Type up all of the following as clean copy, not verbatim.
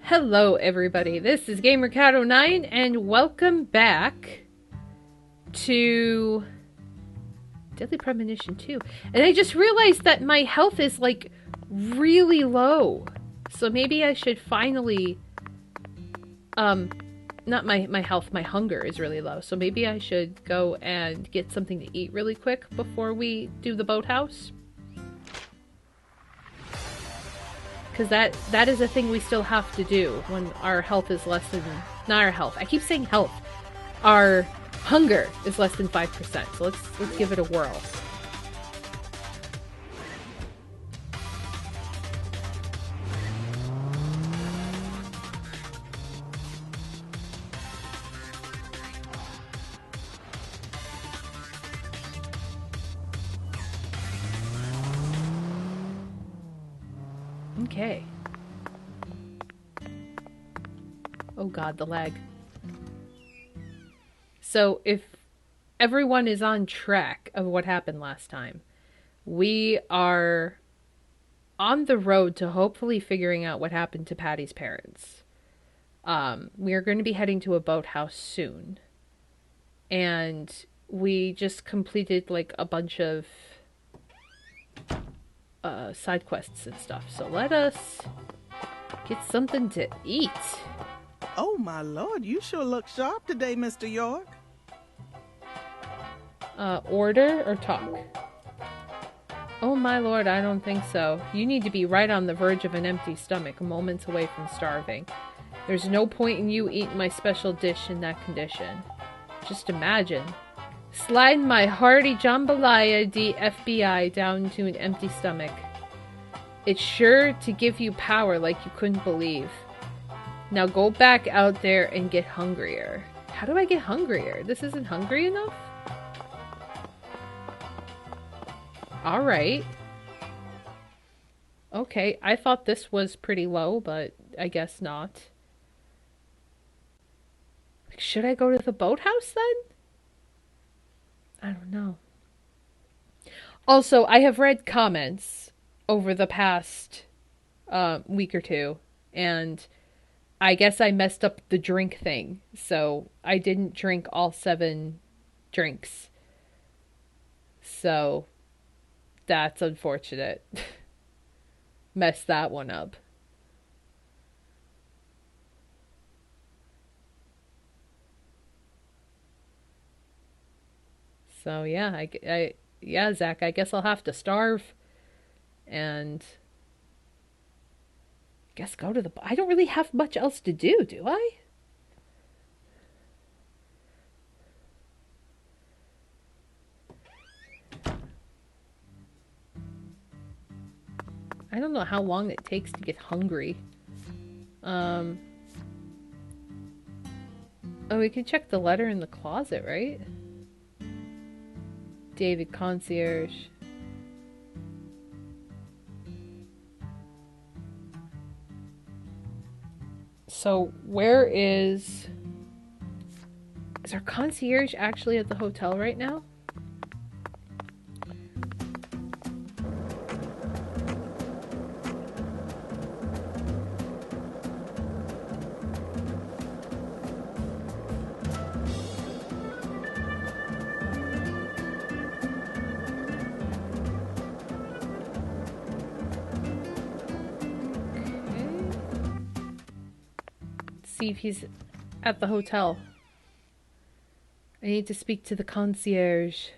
Hello everybody, this is GamerCat09 and welcome back to Deadly Premonition 2. And I just realized that my health is like really low. So maybe I should finally, not my health, my hunger is really low. So maybe I should go and get something to eat really quick before we do the boathouse. Because that is a thing we still have to do when our health is less than... Not our health. I keep saying health. Our hunger is less than 5%. So let's give it a whirl. Okay. Oh god, the lag. So, if everyone is on track of what happened last time, we are on the road to hopefully figuring out what happened to Patti's parents. We are going to be heading to a boathouse soon. And we just completed like a bunch of side quests and stuff. So let us get something to eat. Oh my lord, you sure look sharp today, Mr. York. Order or talk? Oh my lord, I don't think so. You need to be right on the verge of an empty stomach, moments away from starving. There's no point in you eating my special dish in that condition. Just imagine. Sliding my hearty jambalaya de FBI down to an empty stomach. It's sure to give you power like you couldn't believe. Now go back out there and get hungrier. How do I get hungrier? This isn't hungry enough? Alright. Okay, I thought this was pretty low, but I guess not. Should I go to the boathouse then? I don't know. Also, I have read comments over the past week or two, and I guess I messed up the drink thing, so I didn't drink all 7 drinks. So, that's unfortunate. Messed that one up. So yeah, yeah, Zach, I guess I'll have to starve and I guess go to the... I don't really have much else to do I? I don't know how long it takes to get hungry. Oh, we can check the letter in the closet, right? David Concierge. So, where is our concierge actually at the hotel right now? See if he's at the hotel. I need to speak to the concierge.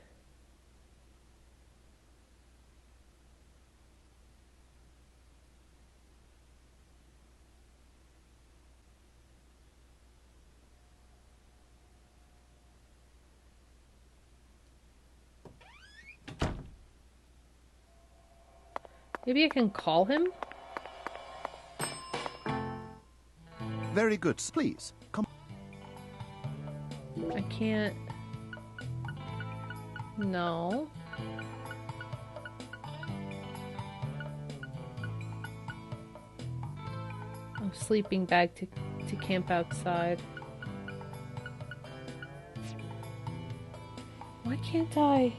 Maybe I can call him? Very good. Please, come. I can't... No. Oh, sleeping bag to camp outside. Why can't I?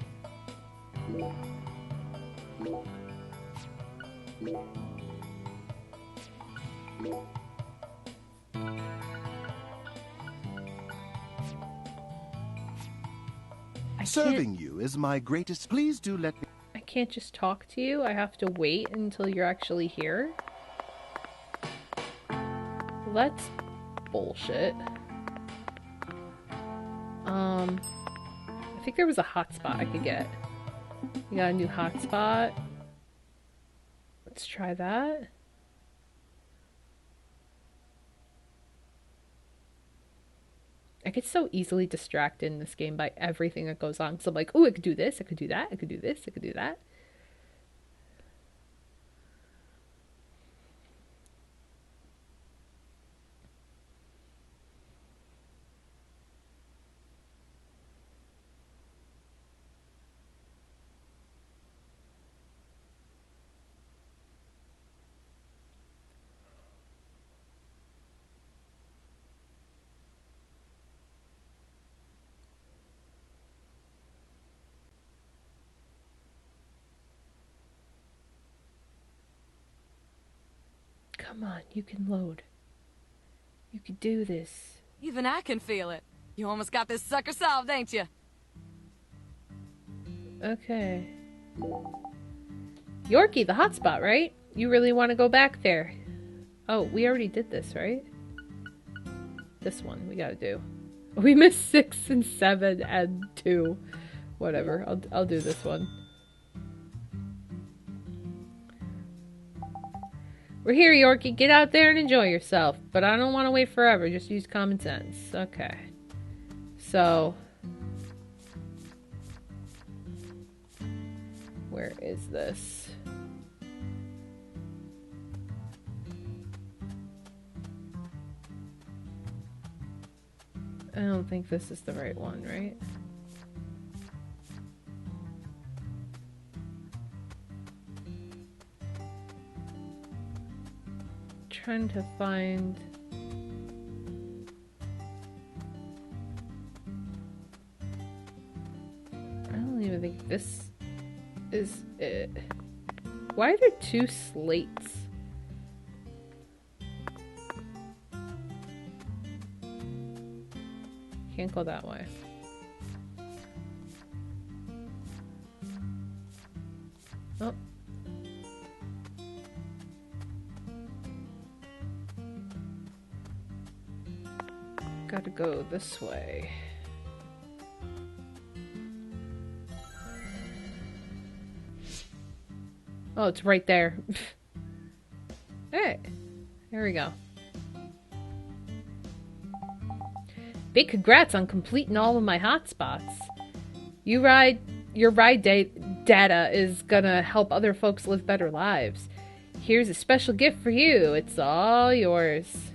Serving you is my greatest. Please do let me. I can't just talk to you. I have to wait until you're actually here. That's bullshit. I think there was a hotspot I could get. You got a new hotspot. Let's try that. I get so easily distracted in this game by everything that goes on. So I'm like, oh, I could do this, I could do that, I could do this, I could do that. Come on, you can load. You can do this. Even I can feel it. You almost got this sucker solved, ain't you? Okay. Yorkie, the hotspot, right? You really want to go back there? Oh, we already did this, right? This one we gotta do. We missed 6 and 7 and 2. Whatever, I'll do this one. We're here, Yorkie. Get out there and enjoy yourself. But I don't want to wait forever. Just use common sense. Okay. So. Where is this? I don't think this is the right one, right? Trying to find I don't even think this is it. Why are there 2 slates? Can't go that way. Oh. Gotta go this way. Oh, it's right there. Hey, here we go. Big congrats on completing all of my hotspots. Your ride data is gonna help other folks live better lives. Here's a special gift for you. It's all yours.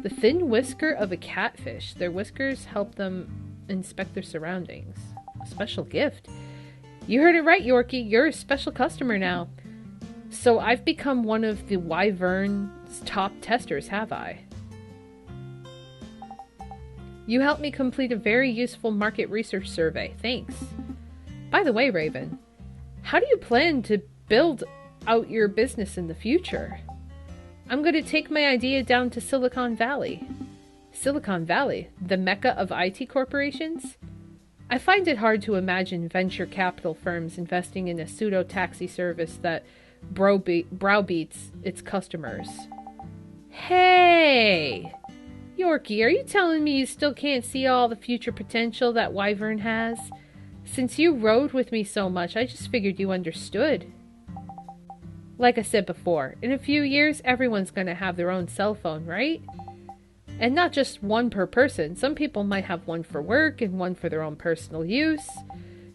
The thin whisker of a catfish. Their whiskers help them inspect their surroundings. A special gift. You heard it right, Yorkie. You're a special customer now. So I've become one of the Wyvern's top testers, have I? You helped me complete a very useful market research survey. Thanks. By the way, Raven, how do you plan to build out your business in the future? I'm going to take my idea down to Silicon Valley. Silicon Valley, the mecca of IT corporations? I find it hard to imagine venture capital firms investing in a pseudo-taxi service that browbeats its customers. Hey! Yorkie, are you telling me you still can't see all the future potential that Wyvern has? Since you rode with me so much, I just figured you understood. Like I said before, in a few years, everyone's going to have their own cell phone, right? And not just one per person. Some people might have one for work and one for their own personal use.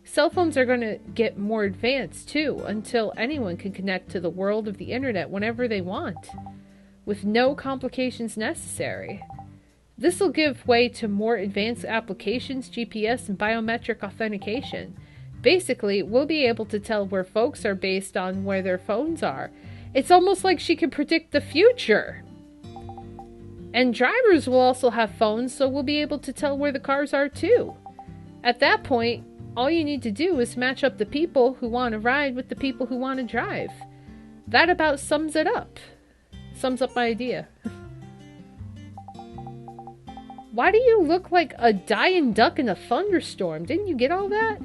Cell phones are going to get more advanced, too, until anyone can connect to the world of the internet whenever they want, with no complications necessary. This will give way to more advanced applications, GPS, and biometric authentication. Basically, we'll be able to tell where folks are based on where their phones are. It's almost like she can predict the future. And drivers will also have phones, so we'll be able to tell where the cars are too. At that point, all you need to do is match up the people who want to ride with the people who want to drive. That about sums it up. Sums up my idea. Why do you look like a dying duck in a thunderstorm? Didn't you get all that?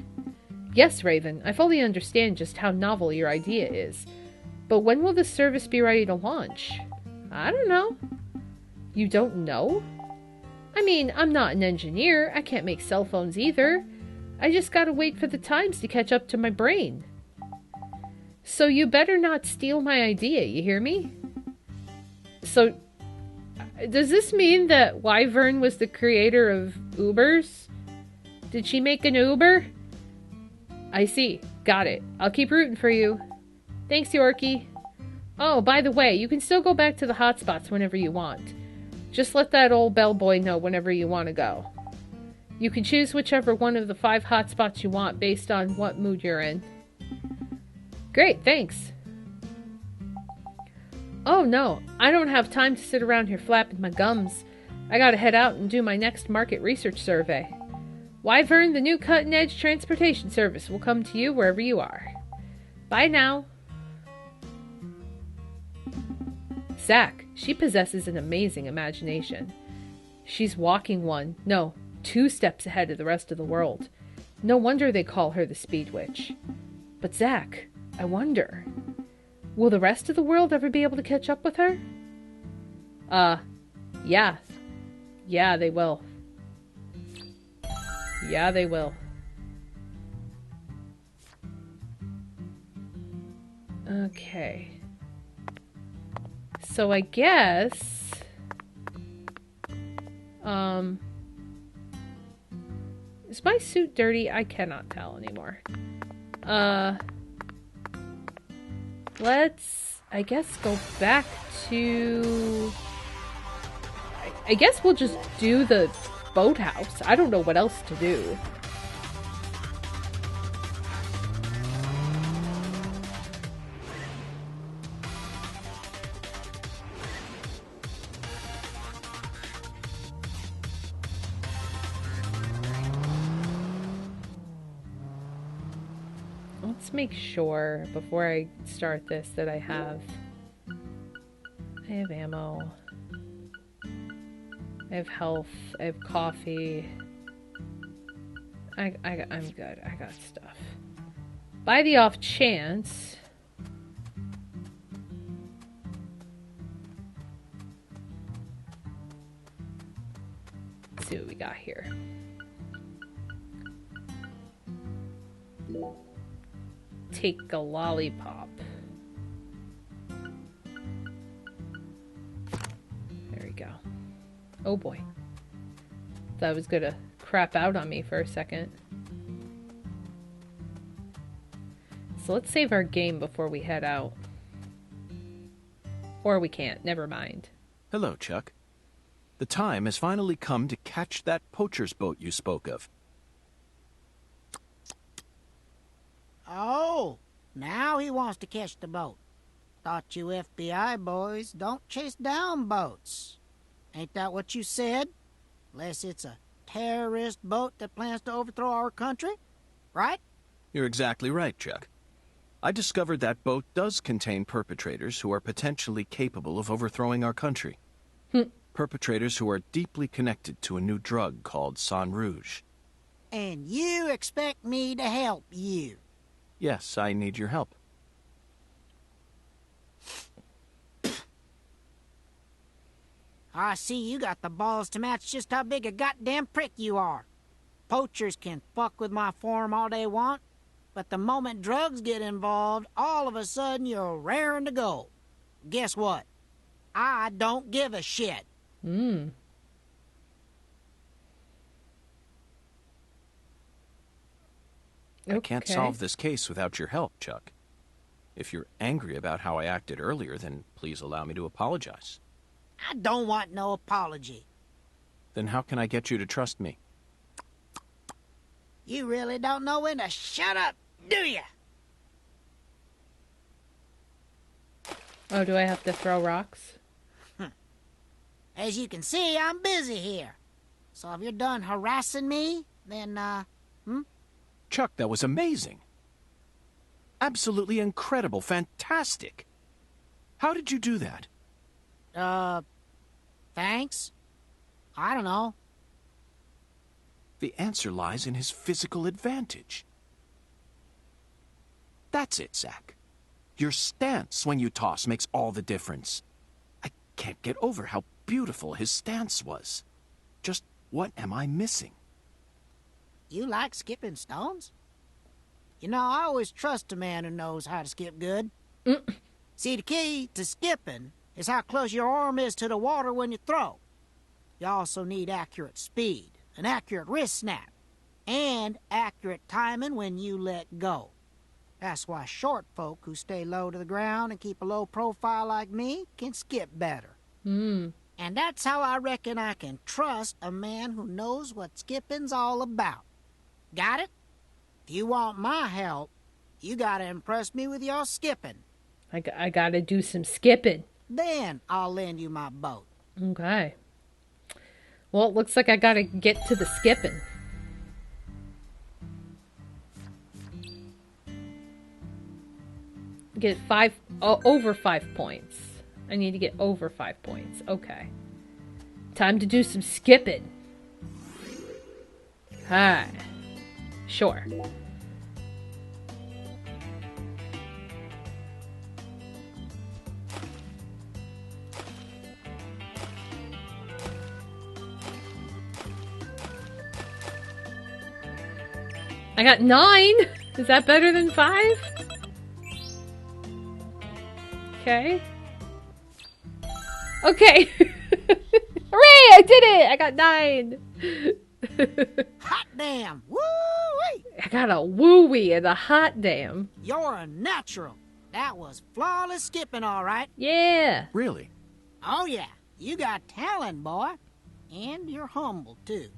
Yes, Raven, I fully understand just how novel your idea is. But when will this service be ready to launch? I don't know. You don't know? I mean, I'm not an engineer. I can't make cell phones either. I just gotta wait for the times to catch up to my brain. So you better not steal my idea, you hear me? So, does this mean that Wyvern was the creator of Ubers? Did she make an Uber? I see. Got it. I'll keep rooting for you. Thanks, Yorkie. Oh, by the way, you can still go back to the hotspots whenever you want. Just let that old bellboy know whenever you want to go. You can choose whichever one of the 5 hotspots you want based on what mood you're in. Great, thanks. Oh no, I don't have time to sit around here flapping my gums. I gotta head out and do my next market research survey. Wyvern, the new cutting-edge transportation service, will come to you wherever you are. Bye now. Zach, she possesses an amazing imagination. She's walking 2 steps ahead of the rest of the world. No wonder they call her the Speed Witch. But Zach, I wonder, will the rest of the world ever be able to catch up with her? Yeah. Yeah, they will. Yeah, they will. Okay. So I guess... Is my suit dirty? I cannot tell anymore. Let's, I guess, go back to... I guess we'll just do the boathouse. I don't know what else to do. Let's make sure before I start this that I have ammo, I have health, I have coffee. I'm good. I got stuff. By the off chance, let's see what we got here. Take a lollipop. There we go. Oh boy. That was gonna crap out on me for a second. So let's save our game before we head out. Or we can't. Never mind. Hello, Chuck. The time has finally come to catch that poacher's boat you spoke of. Oh, now he wants to catch the boat. Thought you FBI boys don't chase down boats. Ain't that what you said? Unless it's a terrorist boat that plans to overthrow our country, right? You're exactly right, Chuck. I discovered that boat does contain perpetrators who are potentially capable of overthrowing our country. Perpetrators who are deeply connected to a new drug called Sang Rouge. And you expect me to help you? Yes, I need your help. I see you got the balls to match just how big a goddamn prick you are. Poachers can fuck with my farm all they want, but the moment drugs get involved, all of a sudden you're raring to go. Guess what? I don't give a shit. I can't solve this case without your help, Chuck. If you're angry about how I acted earlier, then please allow me to apologize. I don't want no apology. Then how can I get you to trust me? You really don't know when to shut up, do ya? Oh, do I have to throw rocks? As you can see, I'm busy here. So if you're done harassing me, then, Chuck, that was amazing. Absolutely incredible, fantastic. How did you do that? Thanks? I don't know. The answer lies in his physical advantage. That's it, Zack. Your stance when you toss makes all the difference. I can't get over how beautiful his stance was. Just what am I missing? You like skipping stones? You know, I always trust a man who knows how to skip good. See, the key to skipping is how close your arm is to the water when you throw. You also need accurate speed, an accurate wrist snap, and accurate timing when you let go. That's why short folk who stay low to the ground and keep a low profile like me can skip better. And that's how I reckon I can trust a man who knows what skipping's all about. Got it? If you want my help, you gotta impress me with your skipping. I gotta do some skipping. Then I'll lend you my boat. Okay. Well, it looks like I gotta get to the skipping. Get over 5 points. I need to get over 5 points. Okay. Time to do some skipping. Hi. Sure. I got 9! Is that better than 5? Okay. Okay! Hooray! I did it! I got 9! Hot damn! Woo-wee! I got a woo-wee and a hot damn. You're a natural. That was flawless skipping, all right. Yeah. Really? Oh, yeah. You got talent, boy. And you're humble, too.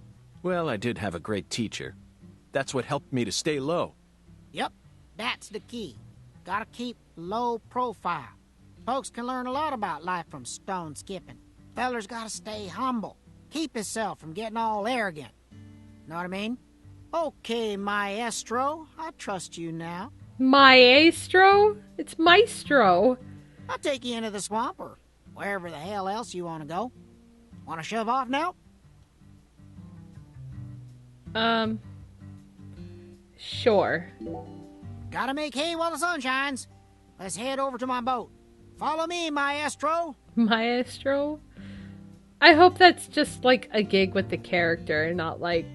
Well, I did have a great teacher. That's what helped me to stay low. Yep, that's the key. Gotta keep low profile. Folks can learn a lot about life from stone skipping. Feller's gotta stay humble. Keep himself from getting all arrogant. Know what I mean? Okay, maestro. I trust you now. Maestro? It's maestro. I'll take you into the swamp or wherever the hell else you want to go. Want to shove off now? Sure. Gotta make hay while the sun shines. Let's head over to my boat. Follow me, maestro. Maestro? I hope that's just like a gig with the character and not like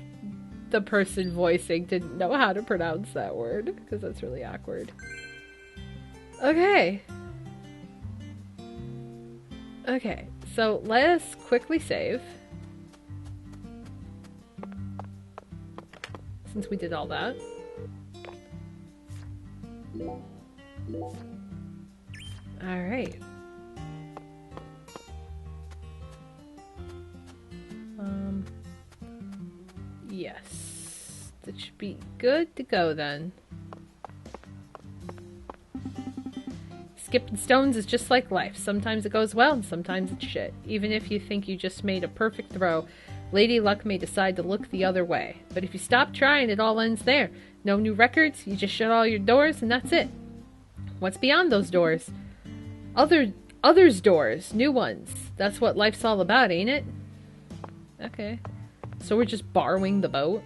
the person voicing didn't know how to pronounce that word, because that's really awkward. Okay. Okay, so let's quickly save. Since we did all that. Alright. Yes. That should be good to go then. Skipping stones is just like life. Sometimes it goes well and sometimes it's shit. Even if you think you just made a perfect throw, Lady Luck may decide to look the other way. But if you stop trying, it all ends there. No new records, you just shut all your doors and that's it. What's beyond those doors? Others' doors, new ones. That's what life's all about, ain't it? Okay. So we're just borrowing the boat?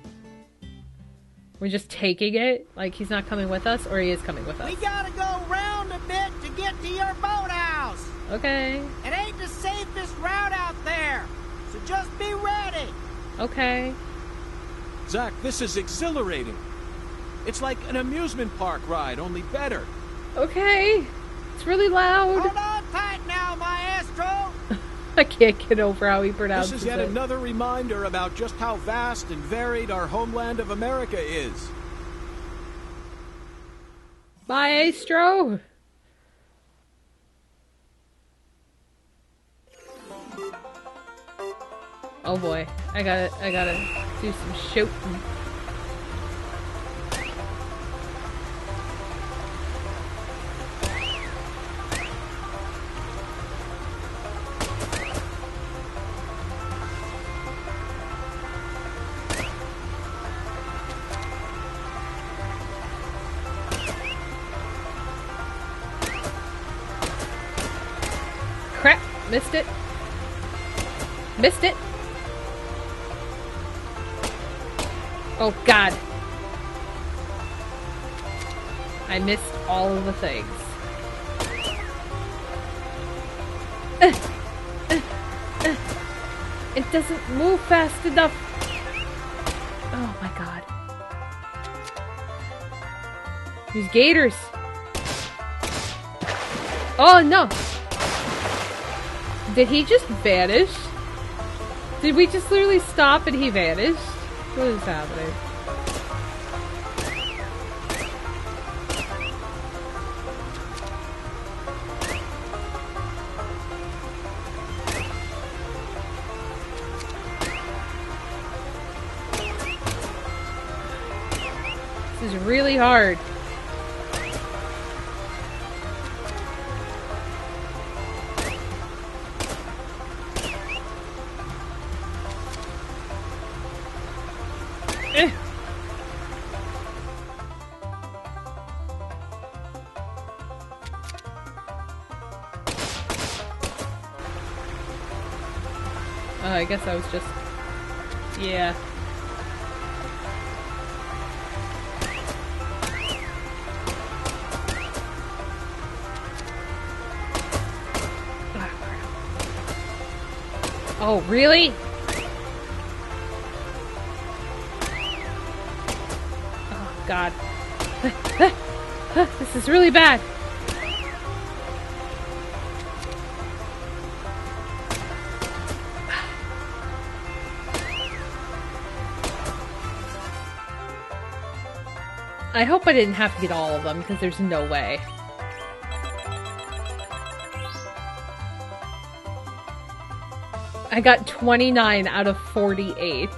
We're just taking it? Like he's not coming with us, or he is coming with us? We gotta go round a bit to get to your boathouse. Okay. It ain't the safest route out there, so just be ready. Okay. Zack, this is exhilarating. It's like an amusement park ride, only better. Okay. It's really loud. Hold on tight now, maestro. I can't get over how he pronounces it. This is yet another reminder about just how vast and varied our homeland of America is. Maestro. Oh boy, I gotta do some shooting. Crap! Missed it. Missed it. Oh, God. I missed all of the things. It doesn't move fast enough. Oh, my God. These gators. Oh, no. Did he just vanish? Did we just literally stop and he vanished? What is happening? This is really hard. I guess I was just... Yeah. Oh, really? Oh, God. This is really bad. I hope I didn't have to get all of them, because there's no way. I got 29 out of 48.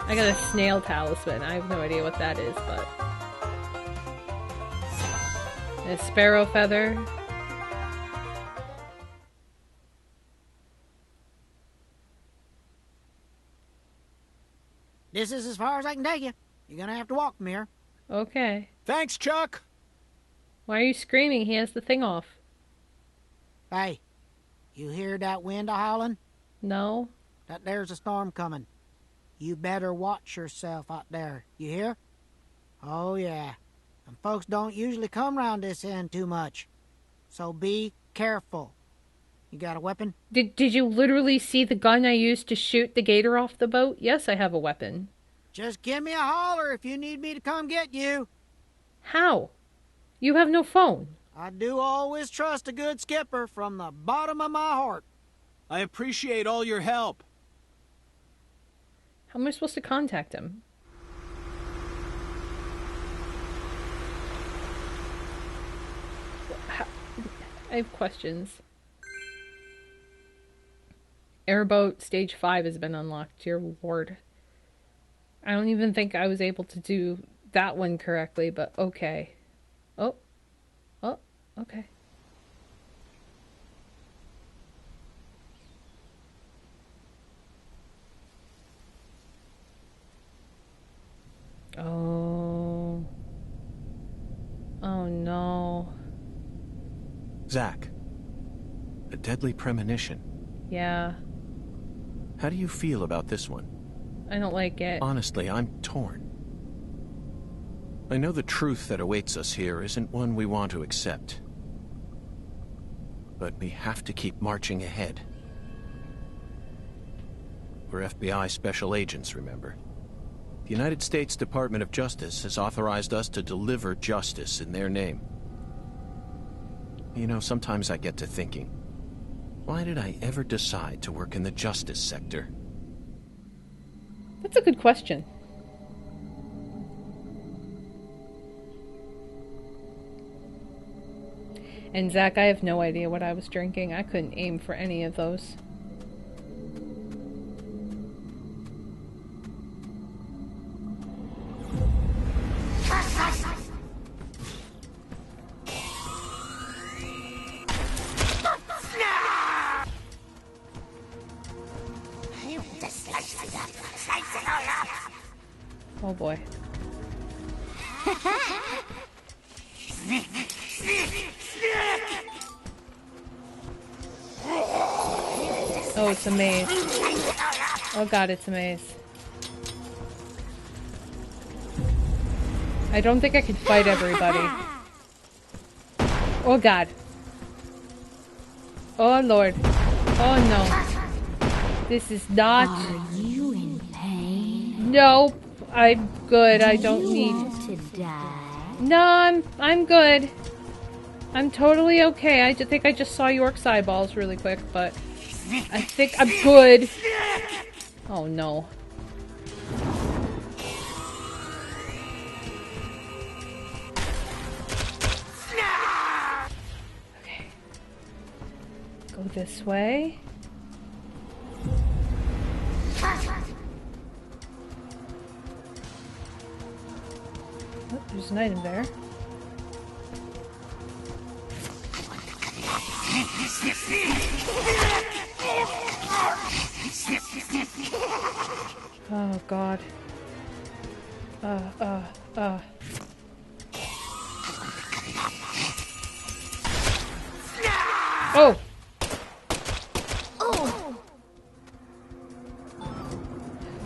I got a snail talisman. I have no idea what that is, but... a sparrow feather. This is as far as I can take you. You're gonna have to walk from here. Okay. Thanks, Chuck! Why are you screaming? He has the thing off. Hey, you hear that wind a-howling? No? That there's a storm coming. You better watch yourself out there. You hear? Oh, yeah. And folks don't usually come round this end too much. So be careful. You got a weapon? Did you literally see the gun I used to shoot the gator off the boat? Yes, I have a weapon. Just give me a holler if you need me to come get you. How? You have no phone. I do always trust a good skipper from the bottom of my heart. I appreciate all your help. How am I supposed to contact him? I have questions. Airboat Stage 5 has been unlocked. Dear Lord. I don't even think I was able to do that one correctly, but okay. Oh. Oh, okay. Oh. Oh no. Zach. A deadly premonition. Yeah. How do you feel about this one? I don't like it. Honestly, I'm torn. I know the truth that awaits us here isn't one we want to accept. But we have to keep marching ahead. We're FBI special agents, remember? The United States Department of Justice has authorized us to deliver justice in their name. You know, sometimes I get to thinking, why did I ever decide to work in the justice sector? That's a good question. And Zach, I have no idea what I was drinking. I couldn't aim for any of those. Oh boy. Oh, it's a maze. Oh god, it's a maze. I don't think I can fight everybody. Oh god. Oh lord. Oh no. This is not... Are you in pain? No, I'm good. I don't need... To die? No, I'm good. I'm totally okay. I think I just saw York's eyeballs really quick, but I think I'm good. Oh no. Okay. Go this way. Oh, there's an item there. Oh god. Oh!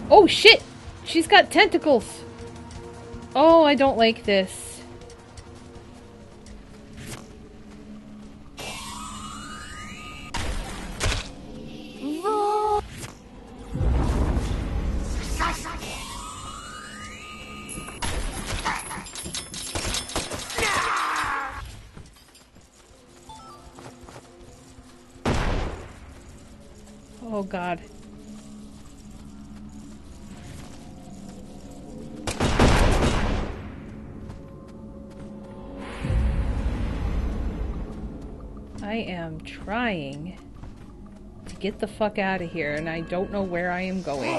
Oh shit! She's got tentacles! Oh, I don't like this. Oh god. I am trying to get the fuck out of here, and I don't know where I am going.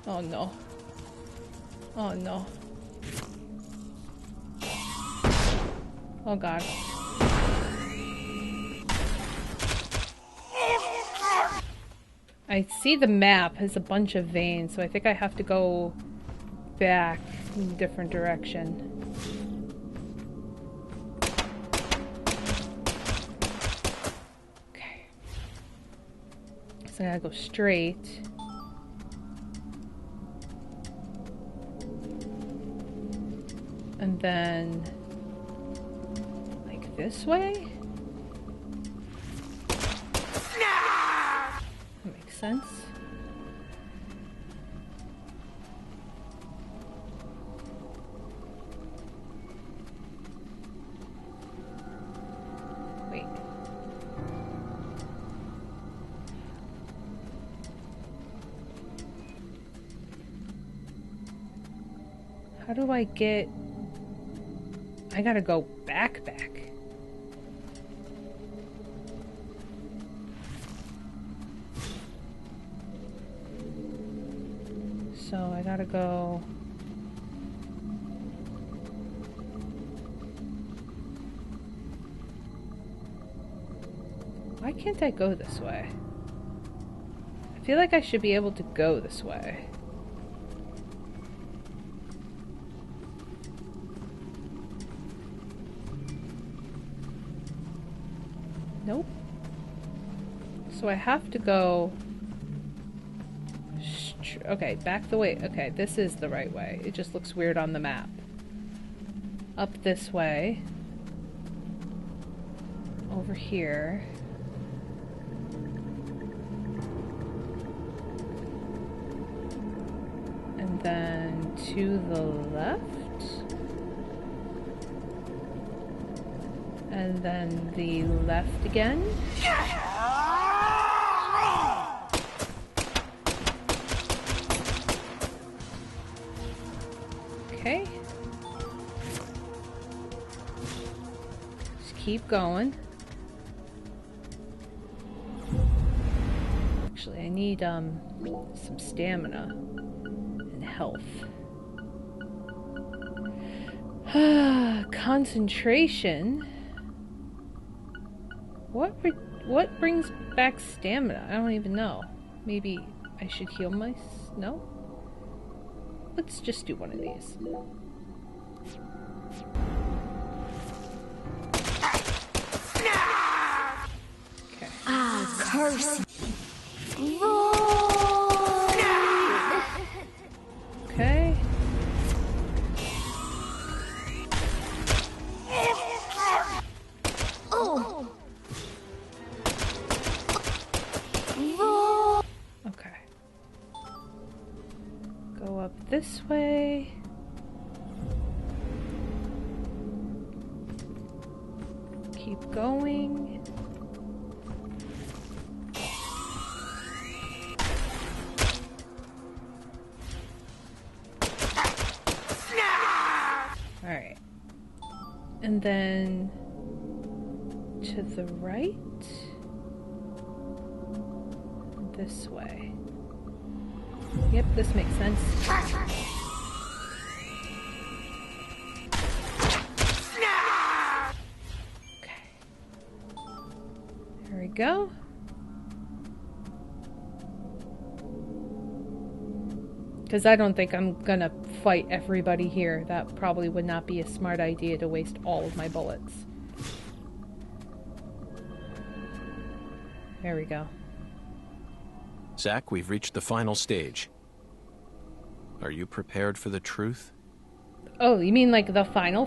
Oh no. Oh no. Oh god. I see the map has a bunch of veins, so I think I have to go back in a different direction. Okay. So I gotta go straight. And then... like this way? That makes sense. Wait. How do I get... I gotta go back. So I gotta go... Why can't I go this way? I feel like I should be able to go this way. Nope. So I have to go... Okay, back the way. Okay, this is the right way. It just looks weird on the map. Up this way. Over here. And then to the left. And then the left again. Okay. Just keep going. Actually, I need some stamina and health. Concentration. What brings back stamina? I don't even know. Maybe I should heal no? Let's just do one of these. Curse. Okay. Okay. Go up this way. Keep going. Alright. And then to the right. This way. Yep, this makes sense. Okay. There we go. Because I don't think I'm gonna fight everybody here. That probably would not be a smart idea to waste all of my bullets. There we go. Zach, we've reached the final stage. Are you prepared for the truth? Oh, you mean like the final?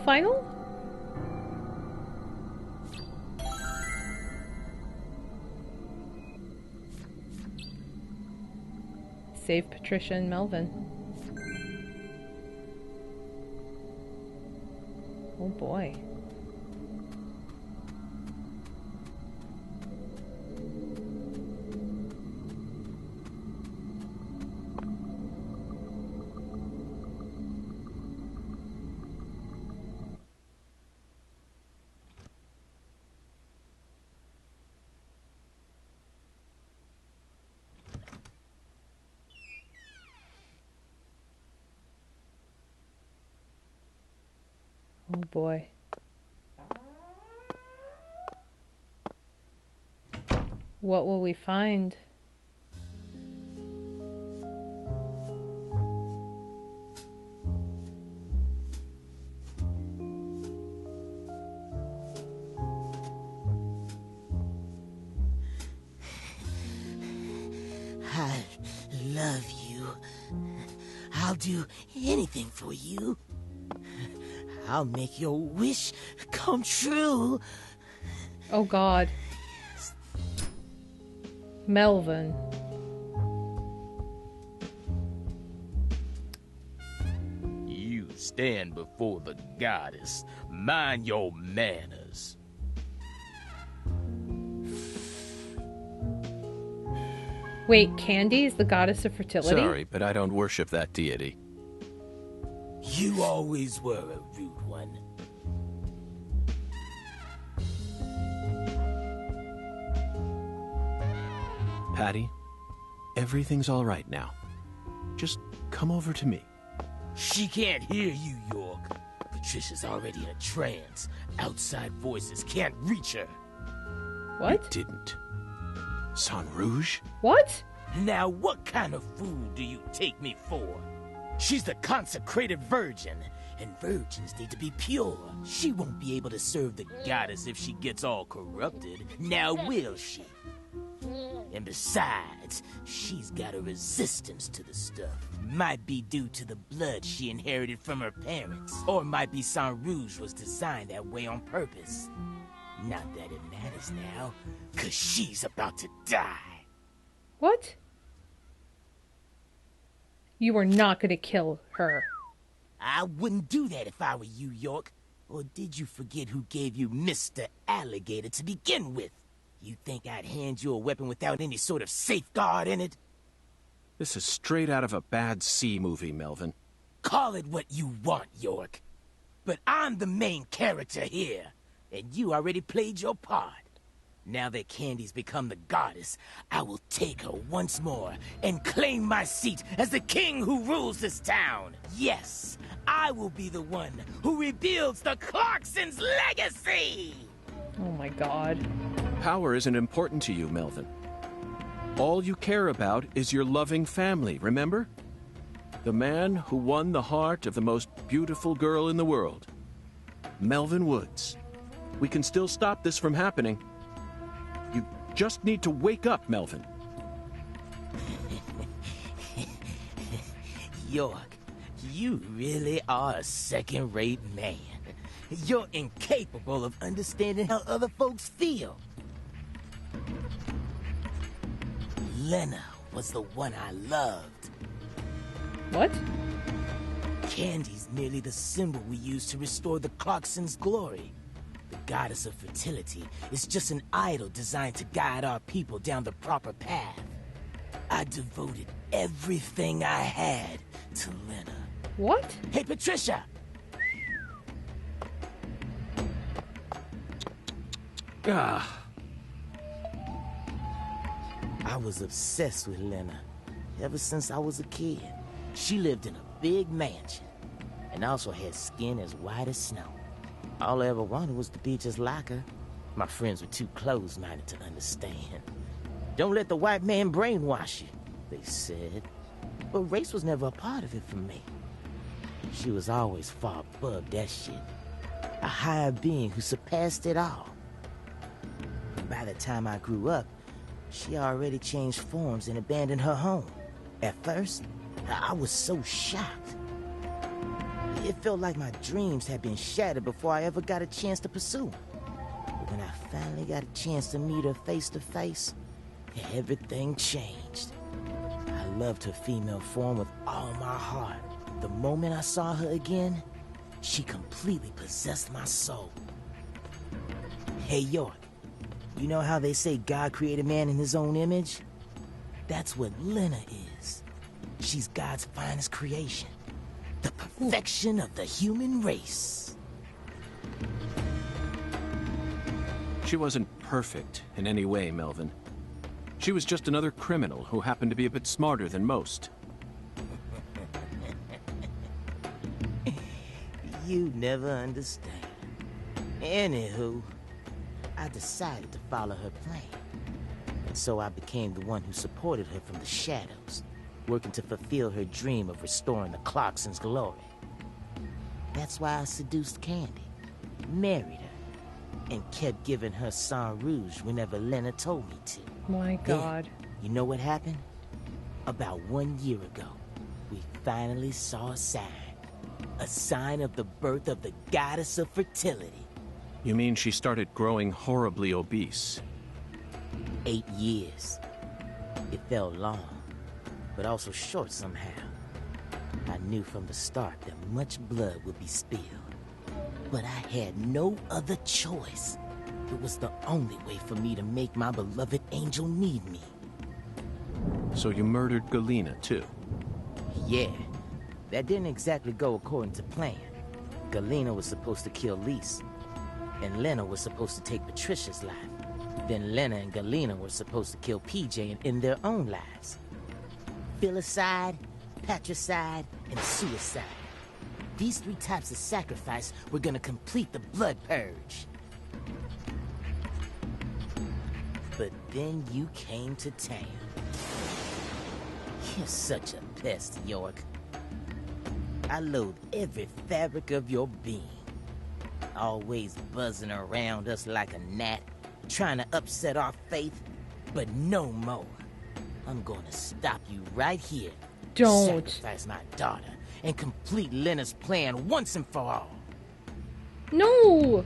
Save Patricia and Melvin. Oh boy. Oh boy. What will we find? I love you. I'll do anything for you. I'll make your wish come true. Oh God. Melvin. You stand before the goddess. Mind your manners. Wait, Candy is the goddess of fertility? Sorry, but I don't worship that deity. You always were a rude one. Patti, everything's all right now. Just come over to me. She can't hear you, York. Patricia's already in a trance. Outside voices can't reach her. What? You didn't. Sang Rouge? What? Now what kind of fool do you take me for? She's the consecrated virgin, and virgins need to be pure. She won't be able to serve the goddess if she gets all corrupted. Now will she? And besides, she's got a resistance to the stuff. Might be due to the blood she inherited from her parents. Or might be Sang Rouge was designed that way on purpose. Not that it matters now, 'cause she's about to die. What? You are not gonna kill her. I wouldn't do that if I were you, York. Or did you forget who gave you Mr. Alligator to begin with? You think I'd hand you a weapon without any sort of safeguard in it? This is straight out of a bad C movie, Melvin. Call it what you want, York. But I'm the main character here, and you already played your part. Now that Candy's become the goddess, I will take her once more and claim my seat as the king who rules this town. Yes, I will be the one who rebuilds the Clarksons' legacy! Oh my God. Power isn't important to you, Melvin. All you care about is your loving family, remember? The man who won the heart of the most beautiful girl in the world. Melvin Woods. We can still stop this from happening. just need to wake up, Melvin. York, you really are a second-rate man. You're incapable of understanding how other folks feel. Lena was the one I loved. What? Candy's merely the symbol we use to restore the Clarkson's glory. The goddess of fertility is just an idol designed to guide our people down the proper path. I devoted everything I had to Lena. What? Hey, Patricia! Ah. I was obsessed with Lena ever since I was a kid. She lived in a big mansion and also had skin as white as snow. All I ever wanted was to be just like her. My friends were too close-minded to understand. Don't let the white man brainwash you, they said. But race was never a part of it for me. She was always far above that shit. A higher being who surpassed it all. By the time I grew up, she already changed forms and abandoned her home. At first, I was so shocked. It felt like my dreams had been shattered before I ever got a chance to pursue them. But when I finally got a chance to meet her face to face, everything changed. I loved her female form with all my heart. The moment I saw her again, she completely possessed my soul. Hey, York, you know how they say God created man in his own image? That's what Lena is. She's God's finest creation. The perfection of the human race. She wasn't perfect in any way, Melvin. She was just another criminal who happened to be a bit smarter than most. You never understand. Anywho, I decided to follow her plan. And so I became the one who supported her from the shadows, working to fulfill her dream of restoring the Clarkson's glory. That's why I seduced Candy, married her, and kept giving her sang rouge whenever Lena told me to. My God. Then, you know what happened? About 1 year ago, we finally saw a sign of the birth of the goddess of fertility. You mean she started growing horribly obese? 8 years. It felt long, but also short somehow. I knew from the start that much blood would be spilled. But I had no other choice. It was the only way for me to make my beloved angel need me. So you murdered Galena, too? Yeah. That didn't exactly go according to plan. Galena was supposed to kill Lise, and Lena was supposed to take Patricia's life. Then Lena and Galena were supposed to kill PJ and end their own lives. Filicide, patricide, and suicide. These 3 types of sacrifice were gonna complete the blood purge. But then you came to town. You're such a pest, York. I loathe every fabric of your being. Always buzzing around us like a gnat, trying to upset our faith, but no more. I'm gonna stop you right here. Don't. Sacrifice my daughter and complete Lena's plan once and for all. No!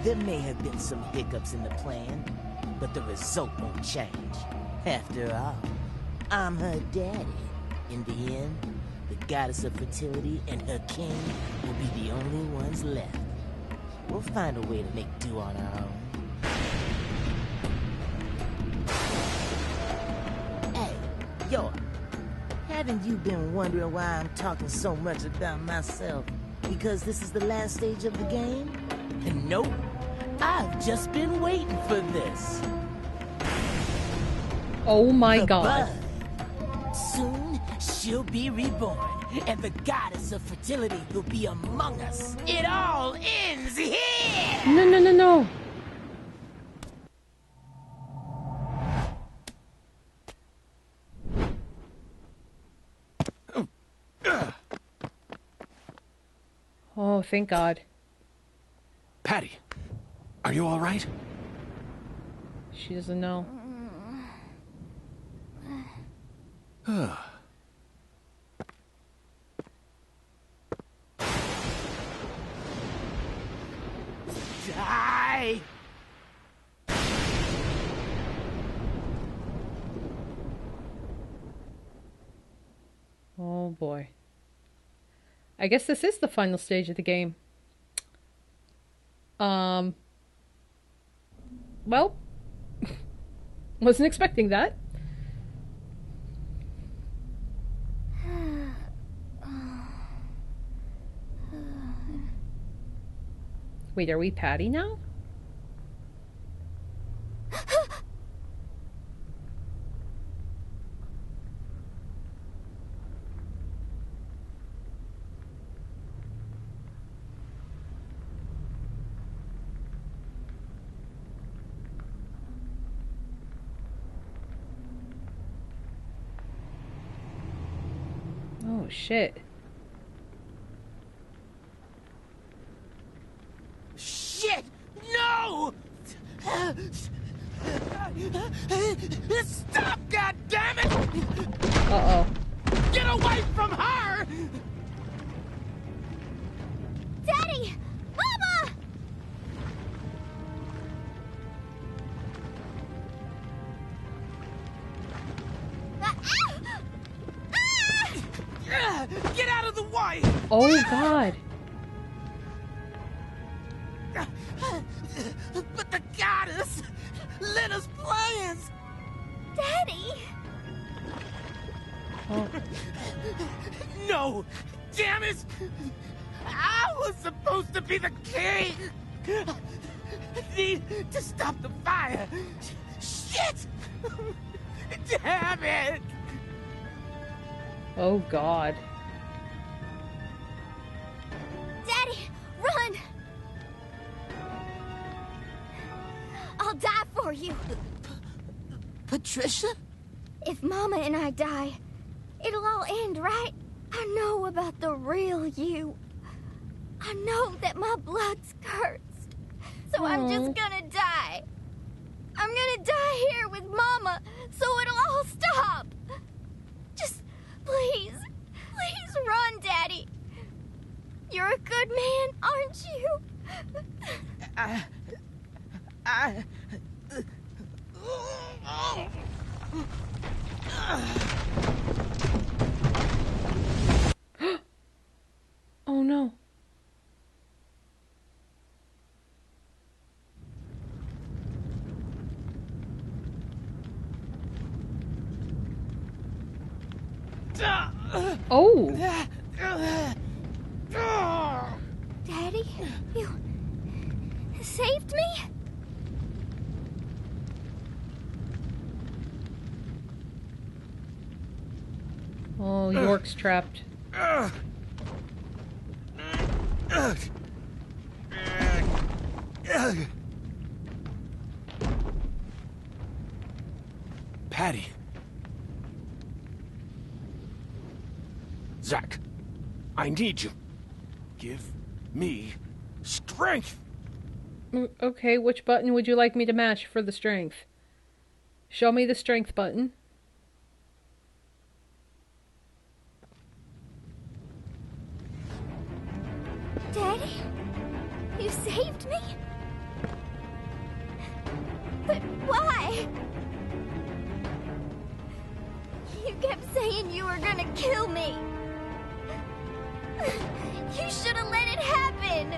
There may have been some hiccups in the plan, but the result won't change. After all, I'm her daddy. In the end, the goddess of fertility and her king will be the only ones left. We'll find a way to make do on our own. Hey, York, haven't you been wondering why I'm talking so much about myself? Because this is the last stage of the game? Nope. I've just been waiting for this. Oh my The God. bud. Soon she'll be reborn, and the goddess of fertility will be among us. It all ends here! No, no, no, no. Oh, thank God. Patti, are you all right? She doesn't know. Die! Oh boy. I guess this is the final stage of the game. Well, wasn't expecting that. Wait, are we Patti now? Oh, shit. Shit! No! Stop, goddammit! Uh-oh. Get away from her! Daddy! Mama! Get out of the way! Oh, God. But the goddess let us plans! Daddy! Oh. No! Damn it! I was supposed to be the king! I need to stop the fire! Shit! Damn it! Oh, God. Daddy, run! I'll die for you. Patricia? If Mama and I die, it'll all end, right? I know about the real you. I know that my blood's cursed. So I'm just gonna die. I'm gonna die here with Mama, so it'll all stop. Just please, please run, Daddy. You're a good man, aren't you? Oh, no. Oh! Daddy, you saved me? Oh, York's trapped. Patti. Zach, I need you. Give me strength. Okay, which button would you like me to mash for the strength? Show me the strength button. Daddy, you saved me? But why? You kept saying you were gonna kill me. You should have let it happen.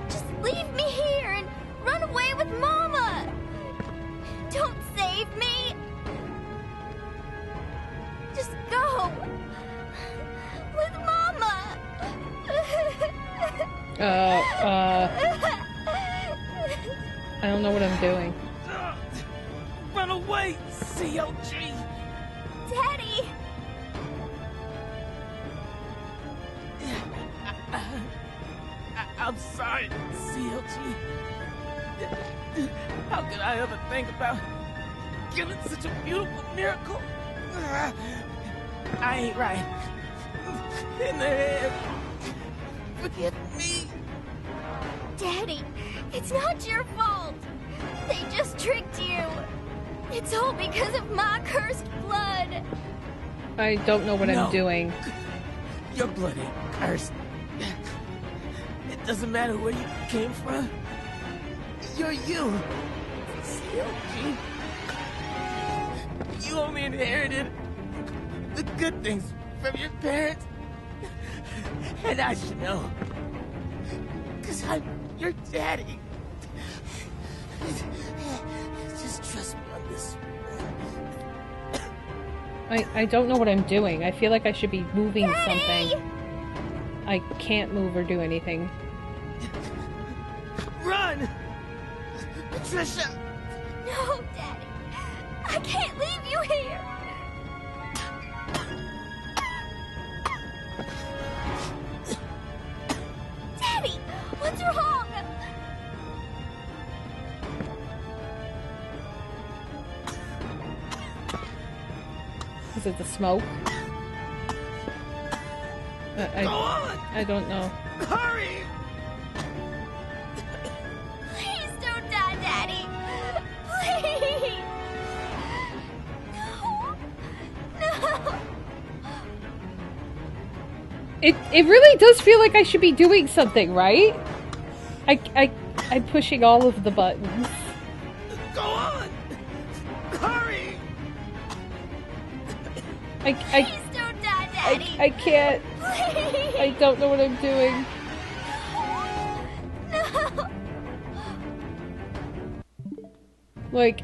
Just leave me here and run away with Mama. Don't save me. Just go. With Mama. I don't know what I'm doing. Run away, CLG! Daddy! I'm sorry, CLG. How could I ever think about killing such a beautiful miracle? I ain't right. In the head. forgive me? Daddy, it's not your fault. They just tricked you. It's all because of my cursed blood. I don't know what I'm doing. Your blood ain't cursed. It doesn't matter where you came from. You're you. CLG. You only inherited the good things from your parents. And I should know. Because I'm your daddy. Just trust me on this one. I don't know what I'm doing. I feel like I should be moving Daddy! something. I can't move or do anything. Run! Patricia! No, Daddy. I can't leave you here. Daddy, what's wrong? Is it the smoke? Go on! I don't know. Hurry! Please don't die, Daddy. Please. No. It really does feel like I should be doing something, right? I'm pushing all of the buttons. Go on! Hurry! Please don't die, Daddy. I can't. Please. I don't know what I'm doing. No. Like,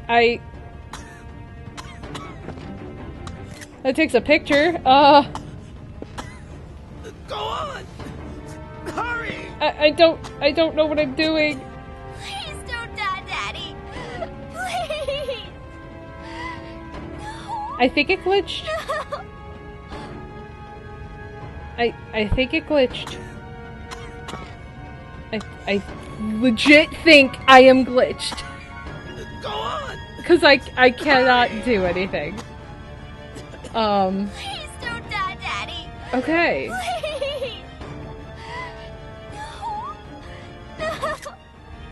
that takes a picture. Go on! Hurry! I don't know what I'm doing. Please don't die, Daddy. Please. No. I think it glitched. No. I think it glitched. I legit think I am glitched. Go on! Because I cannot do anything. Please don't die, Daddy. Okay. Please. No. No.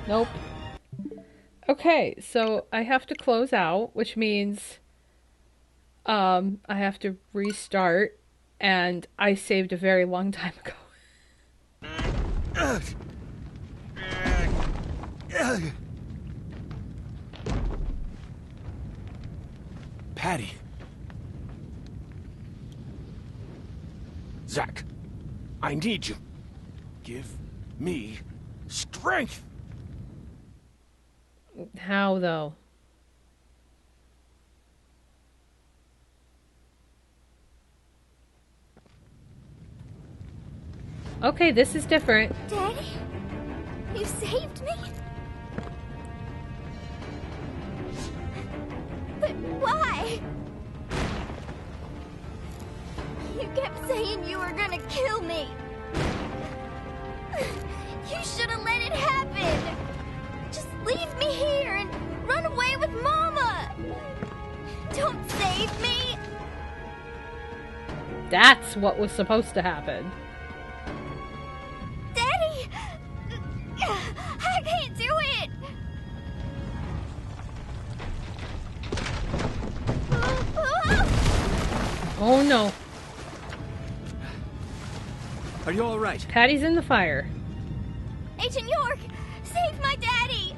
Nope. Okay, so I have to close out, which means I have to restart, and I saved a very long time ago. Patti. Zach, I need you. Give me strength. How, though? Okay, this is different. Daddy, you saved me? But why? You kept saying you were gonna kill me. You should have let it happen. Just leave me here and run away with Mama. Don't save me. That's what was supposed to happen. Daddy! I can't do it! Oh no. Are you all right? Patty's in the fire. Agent York, save my daddy!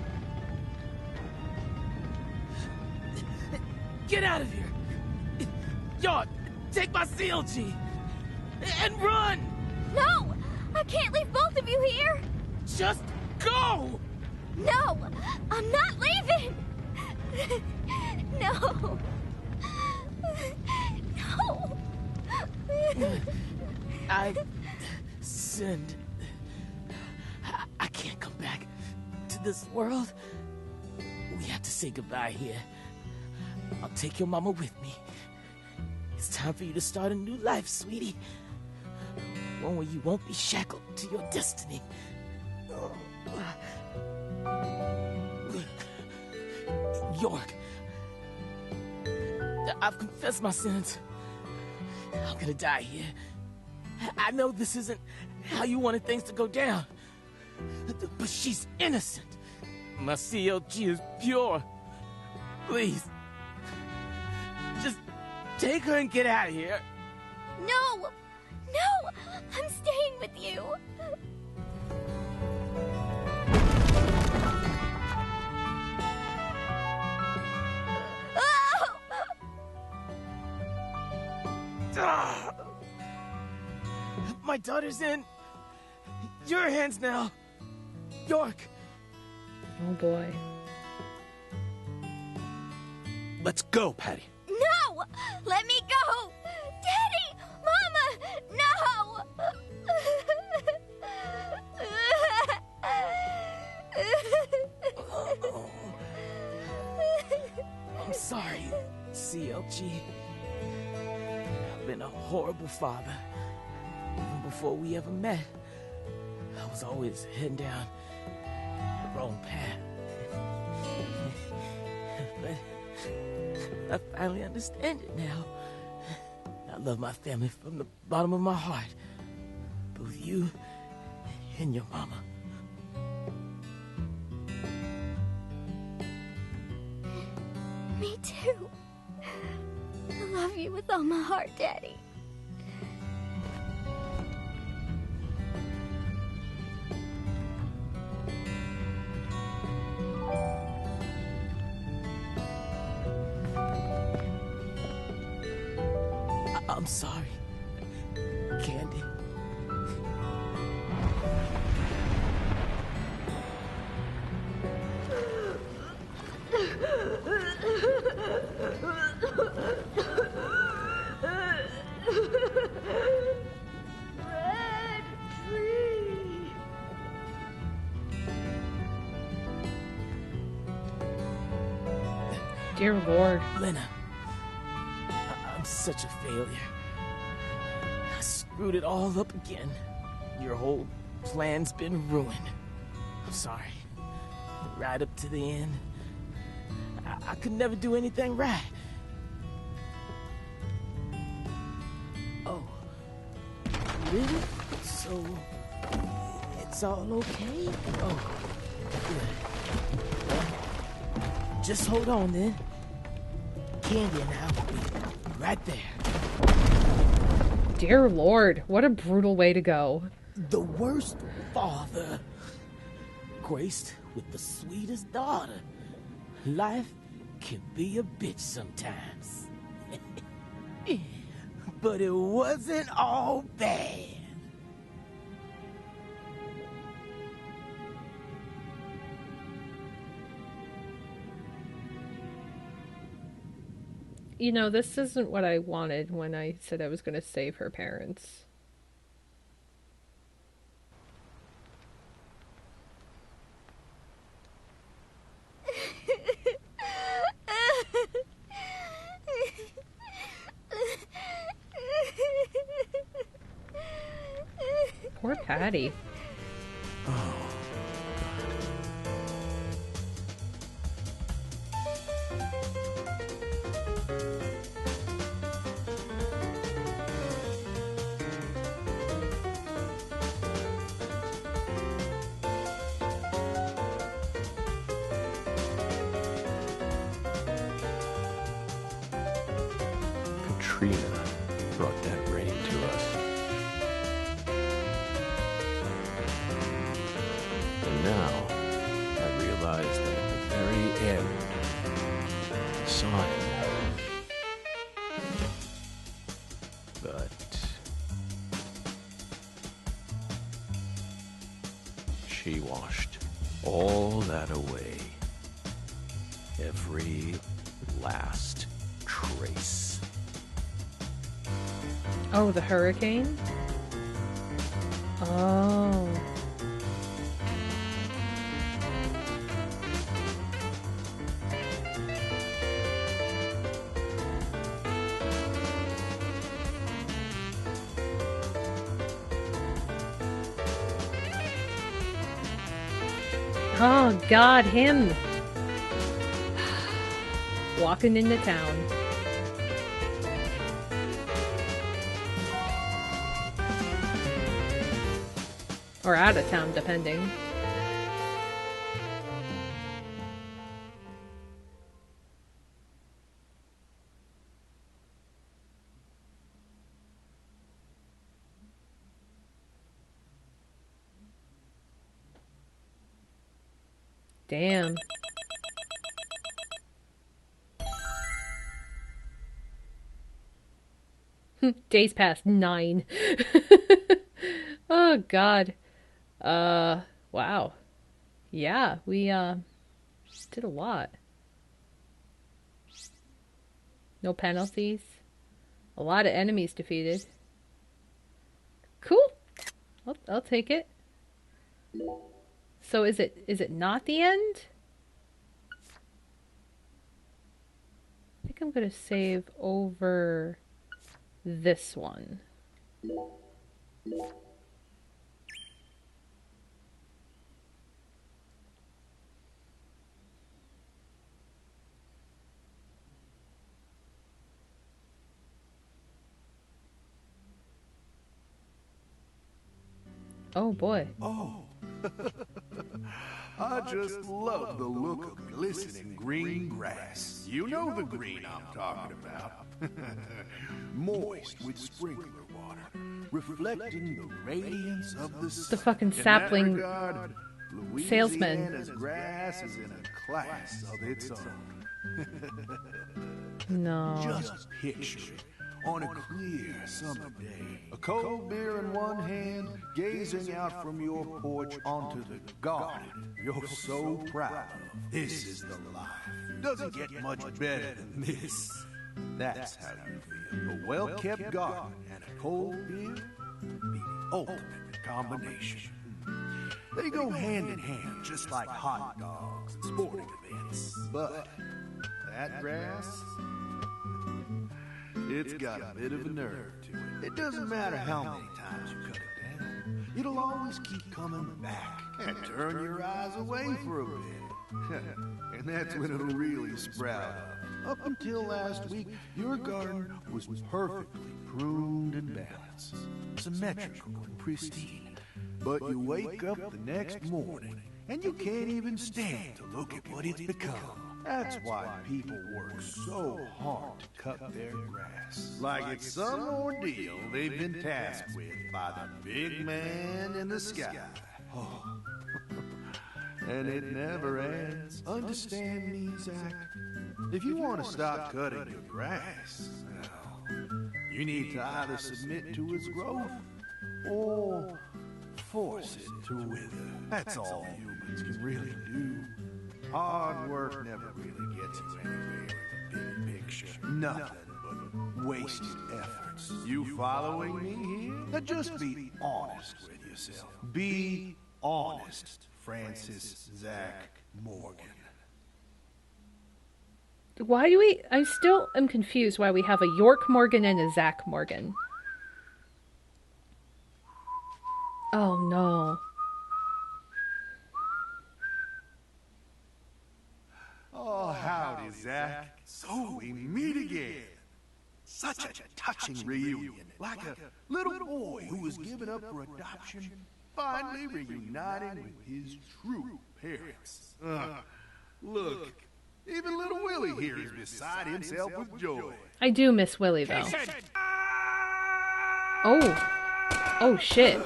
Get out of here! York, take my CLG! And run! No! I can't leave both of you here! Just go! No! I'm not leaving! No! No! I've sinned. I can't come back to this world. We have to say goodbye here. I'll take your mama with me. It's time for you to start a new life, sweetie. One where you won't be shackled to your destiny. York, I've confessed my sins. I'm gonna die here. I know this isn't how you wanted things to go down, but she's innocent. My CLG is pure. Please, just take her and get out of here. No! No! I'm staying with you! Ah! My daughter's in your hands now, York. Oh boy. Let's go, Patti. No! Let me go! Daddy! Mama! No! I'm sorry, CLG. I've been a horrible father. Even before we ever met, I was always heading down the wrong path. But I finally understand it now. I love my family from the bottom of my heart. Both you and your mama. Me too. I love you with all my heart, Daddy. I'm sorry, Candy. Red tree. Dear Lord. Lena, I'm such a failure. I screwed it all up again. Your whole plan's been ruined. I'm sorry. Right up to the end, I could never do anything right. Oh, really? So, it's all okay? Oh, good. Well, just hold on then. Candy and I will be right there. Dear Lord, what a brutal way to go. The worst father, graced with the sweetest daughter. Life can be a bitch sometimes. But it wasn't all bad. You know, this isn't what I wanted when I said I was going to save her parents. Poor Patti. Katrina brought that rain to us. And now, I realize that at the very end, I saw him. But she washed all that away. Every last trace. Oh, the hurricane? Oh. Oh, God, him. Walking into town. Or out of town, depending. Damn. Days past 9. Oh god. Wow. Yeah, we did a lot. No penalties. A lot of enemies defeated. Cool. I'll take it. So is it not the end? I think I'm gonna save over this one. Oh boy. Oh. I just love the look of glistening green grass. You know the green I'm talking about. Moist with sprinkler water, reflecting the radiance of the sun. The fucking sapling regard, salesman. Louisiana's grass is in a class of its own. No. Just picture it. On a clear summer day, a cold beer in one hand, gazing out from your porch onto the garden you're so proud of. This is the life. Doesn't get much better than this. That's how you feel. A well-kept garden and a cold beer be the ultimate combination. They go hand in hand, just like hot dogs and sporting events. But that grass, it's got a bit of a nerve to it. It doesn't matter how many times you cut it down. It'll always keep coming back and turn your eyes away for a bit. And that's when it'll really sprout up. Up until last week, your garden was perfectly pruned and balanced, symmetrical and pristine. But you wake up the next morning, and you can't even stand to look at what it's become. That's why people work so hard to cut their grass. Like it's some ordeal they've been tasked with by the big man in the sky. Oh. And it never ends. Understand me, Zach? If you want to stop cutting your grass, well, you need to either submit to its growth or force it to wither. That's all humans can really do. Hard work never really gets you anywhere in the big picture. Nothing but wasted efforts. You following me here? Now just be honest with yourself. Be honest, Francis Zach Morgan. Why do we... I still am confused why we have a York Morgan and a Zach Morgan. Oh no. Oh, howdy, Zach. So we meet again. Such a touching reunion. Like a little boy who was given up for adoption, finally reuniting with his true parents. Look, even little Willie here is beside himself with joy. I do miss Willie, though. Oh. Oh, shit.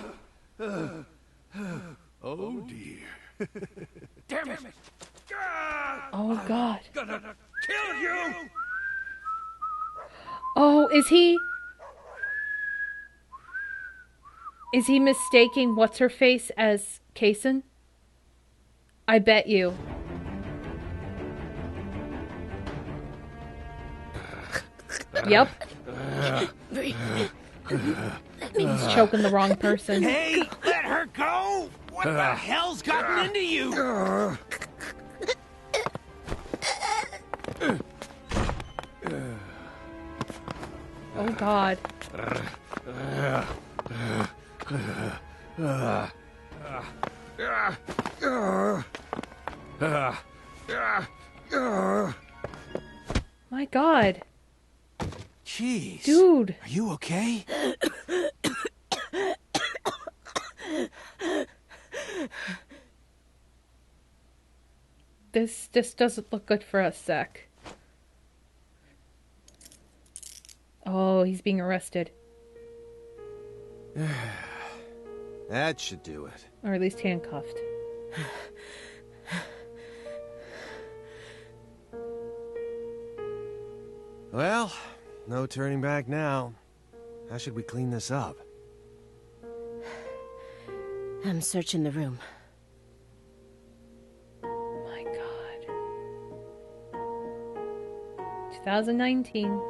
Oh, dear. Damn it! Oh, God. Gonna kill you! Oh, is he... Is he mistaking what's-her-face as Kaysen? I bet you. Yep. He's choking the wrong person. Hey, let her go! What the hell's gotten into you? Oh, God. My God. Jeez. Dude. Are you okay? This just doesn't look good for us, Zach. Oh, he's being arrested. That should do it. Or at least handcuffed. Well, no turning back now. How should we clean this up? I'm searching the room. My God. 2019.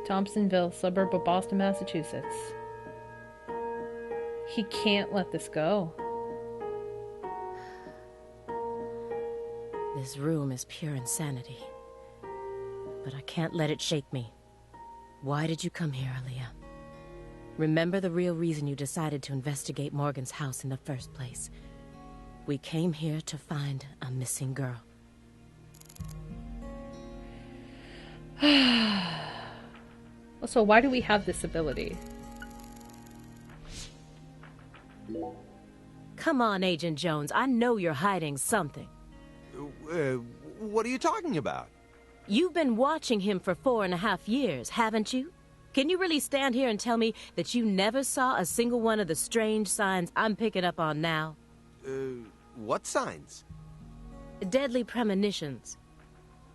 Thompsonville, suburb of Boston, Massachusetts. He can't let this go. This room is pure insanity. But I can't let it shake me. Why did you come here, Aaliyah? Remember the real reason you decided to investigate Morgan's house in the first place. We came here to find a missing girl. Also, why do we have this ability? Come on, Agent Jones. I know you're hiding something. What are you talking about? You've been watching him for 4.5 years, haven't you? Can you really stand here and tell me that you never saw a single one of the strange signs I'm picking up on now? What signs? Deadly premonitions.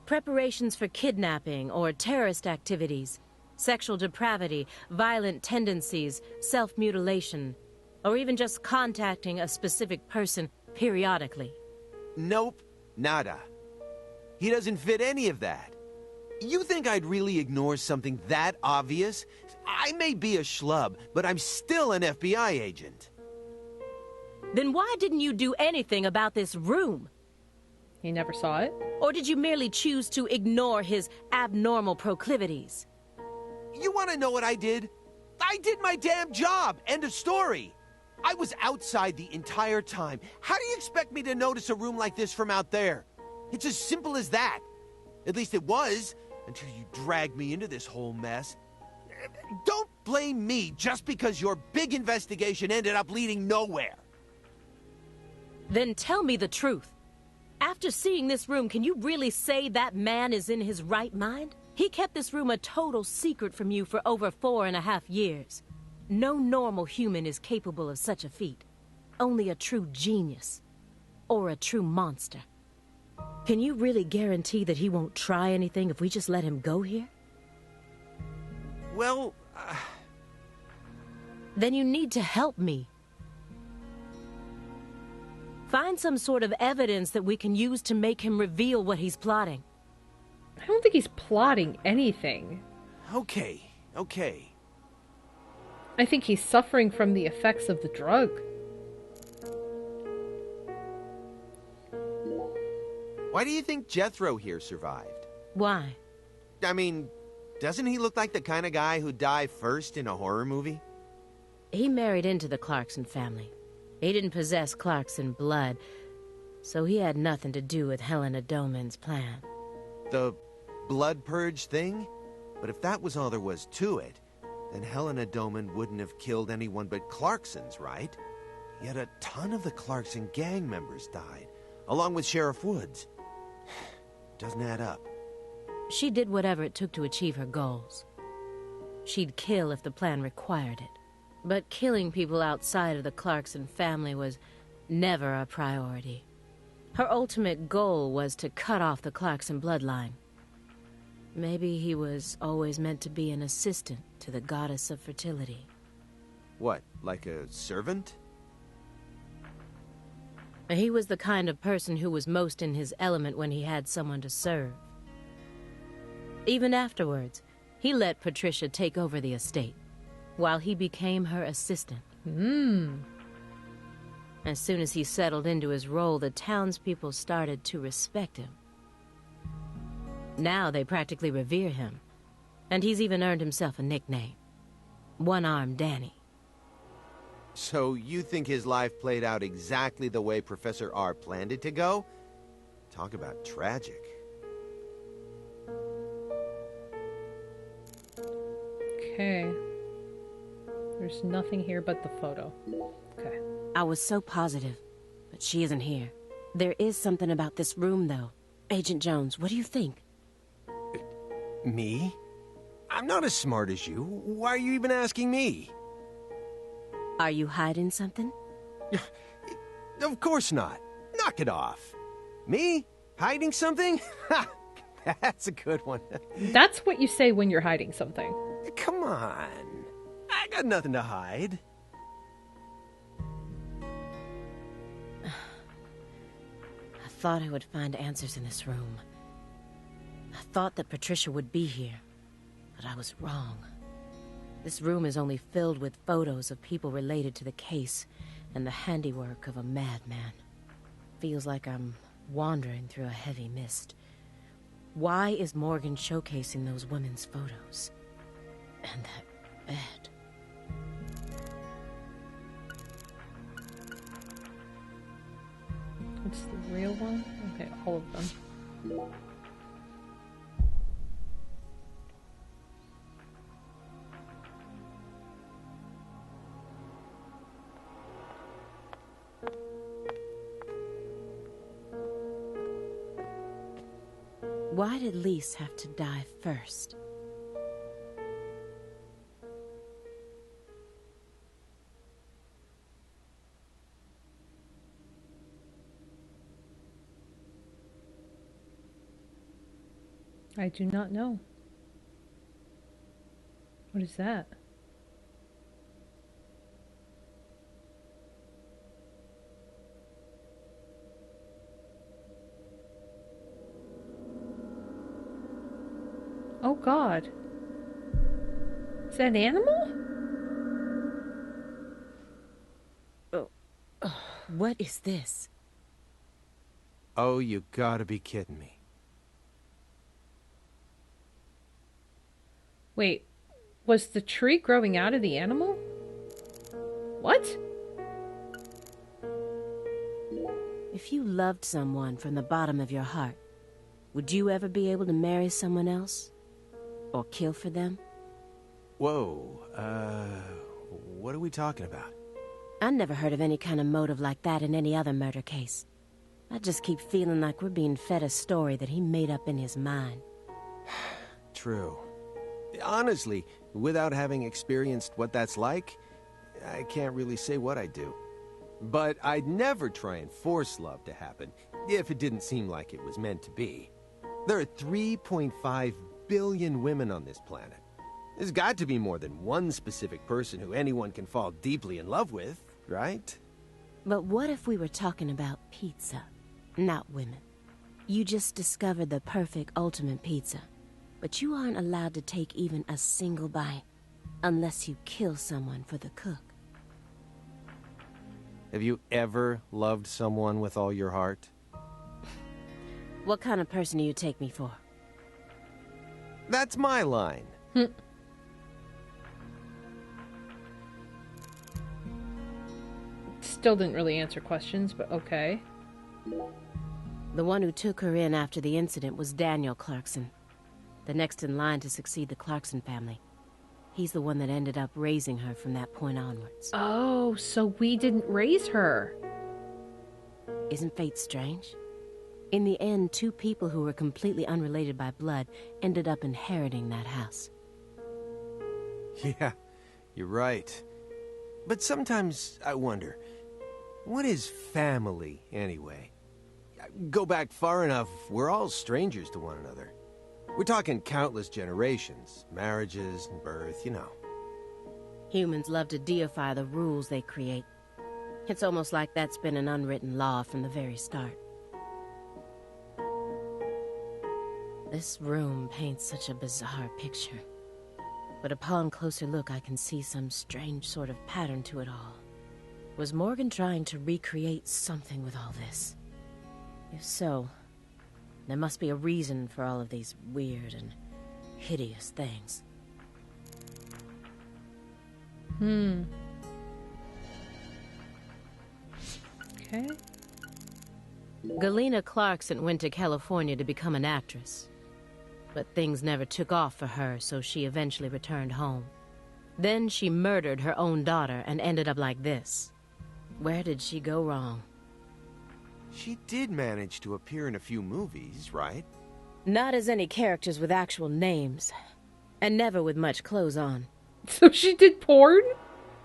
Preparations for kidnapping or terrorist activities. Sexual depravity, violent tendencies, self-mutilation, or even just contacting a specific person periodically. Nope, nada. He doesn't fit any of that. You think I'd really ignore something that obvious? I may be a schlub, but I'm still an FBI agent. Then why didn't you do anything about this room? He never saw it? Or did you merely choose to ignore his abnormal proclivities? You want to know what I did? I did my damn job. End of story. I was outside the entire time. How do you expect me to notice a room like this from out there? It's as simple as that. At least it was, until you dragged me into this whole mess. Don't blame me just because your big investigation ended up leading nowhere. Then tell me the truth. After seeing this room, can you really say that man is in his right mind? He kept this room a total secret from you for over 4.5 years. No normal human is capable of such a feat. Only a true genius. Or a true monster. Can you really guarantee that he won't try anything if we just let him go here? Well, Then you need to help me. Find some sort of evidence that we can use to make him reveal what he's plotting. I don't think he's plotting anything. Okay. I think he's suffering from the effects of the drug. Why do you think Jethro here survived? Why? I mean, doesn't he look like the kind of guy who'd die first in a horror movie? He married into the Clarkson family. He didn't possess Clarkson blood, so he had nothing to do with Helena Doman's plan. The blood purge thing? But if that was all there was to it, then Helena Doman wouldn't have killed anyone but Clarksons, right? Yet a ton of the Clarkson gang members died, along with Sheriff Woods. Doesn't add up. She did whatever it took to achieve her goals. She'd kill if the plan required it. But killing people outside of the Clarkson family was never a priority. Her ultimate goal was to cut off the Clarkson bloodline. Maybe he was always meant to be an assistant to the goddess of fertility. What, like a servant? He was the kind of person who was most in his element when he had someone to serve. Even afterwards, he let Patricia take over the estate, while he became her assistant. As soon as he settled into his role, the townspeople started to respect him. Now they practically revere him, and he's even earned himself a nickname. One-Armed Danny. So you think his life played out exactly the way Professor R planned it to go? Talk about tragic. Okay. There's nothing here but the photo. Okay. I was so positive, but she isn't here. There is something about this room, though. Agent Jones, what do you think? Me? I'm not as smart as you. Why are you even asking me? Are you hiding something? Of course not. Knock it off. Me? Hiding something? Ha! That's a good one. That's what you say when you're hiding something. Come on. I got nothing to hide. I thought I would find answers in this room. I thought that Patricia would be here, but I was wrong. This room is only filled with photos of people related to the case and the handiwork of a madman. Feels like I'm wandering through a heavy mist. Why is Morgan showcasing those women's photos? And that bed. What's the real one? Okay, all of them. Why did Lise have to die first? I do not know. What is that? Oh God. Is that an animal? Oh. What is this? Oh, you gotta be kidding me. Wait, was the tree growing out of the animal? What? If you loved someone from the bottom of your heart, would you ever be able to marry someone else? Or kill for them? Whoa, what are we talking about? I never heard of any kind of motive like that in any other murder case. I just keep feeling like we're being fed a story that he made up in his mind. True. Honestly, without having experienced what that's like, I can't really say what I'd do. But I'd never try and force love to happen, if it didn't seem like it was meant to be. There are 3.5 billion women on this planet. There's got to be more than one specific person who anyone can fall deeply in love with, right? But what if we were talking about pizza, not women? You just discovered the perfect ultimate pizza, but you aren't allowed to take even a single bite unless you kill someone for the cook. Have you ever loved someone with all your heart? What kind of person do you take me for? That's my line. Still didn't really answer questions, but okay. The one who took her in after the incident was Daniel Clarkson, the next in line to succeed the Clarkson family. He's the one that ended up raising her from that point onwards. Oh, so we didn't raise her. Isn't fate strange? In the end, two people who were completely unrelated by blood ended up inheriting that house. Yeah, you're right. But sometimes I wonder, what is family anyway? Go back far enough, we're all strangers to one another. We're talking countless generations, marriages and birth, you know. Humans love to deify the rules they create. It's almost like that's been an unwritten law from the very start. This room paints such a bizarre picture. But upon closer look, I can see some strange sort of pattern to it all. Was Morgan trying to recreate something with all this? If so, there must be a reason for all of these weird and hideous things. Okay. Galena Clarkson went to California to become an actress. But things never took off for her, so she eventually returned home. Then she murdered her own daughter and ended up like this. Where did she go wrong? She did manage to appear in a few movies, right? Not as any characters with actual names. And never with much clothes on. So she did porn?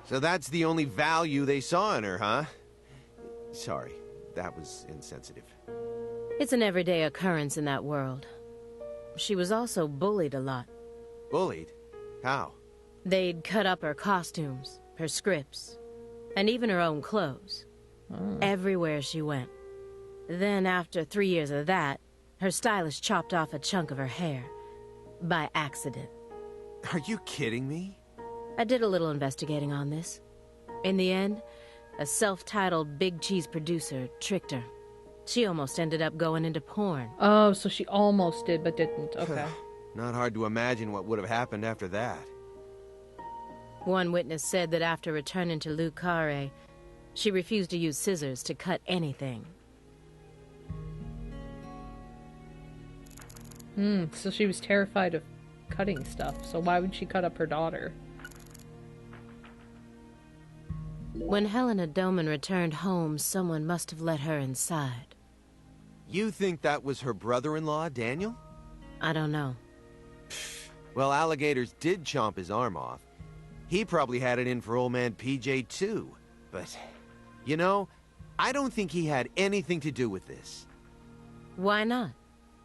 So that's the only value they saw in her, huh? Sorry, that was insensitive. It's an everyday occurrence in that world. She was also bullied a lot. Bullied? How? They'd cut up her costumes, her scripts, and even her own clothes. Everywhere she went. Then, after 3 years of that, her stylist chopped off a chunk of her hair. By accident. Are you kidding me? I did a little investigating on this. In the end, a self-titled big cheese producer tricked her. She almost ended up going into porn. Oh, so she almost did, but didn't. Okay. Not hard to imagine what would have happened after that. One witness said that after returning to Le Carré, she refused to use scissors to cut anything. So she was terrified of cutting stuff, so why would she cut up her daughter? When Helena Doman returned home, someone must have let her inside. You think that was her brother-in-law, Daniel? I don't know. Well, alligators did chomp his arm off. He probably had it in for old man PJ too. But, you know, I don't think he had anything to do with this. Why not?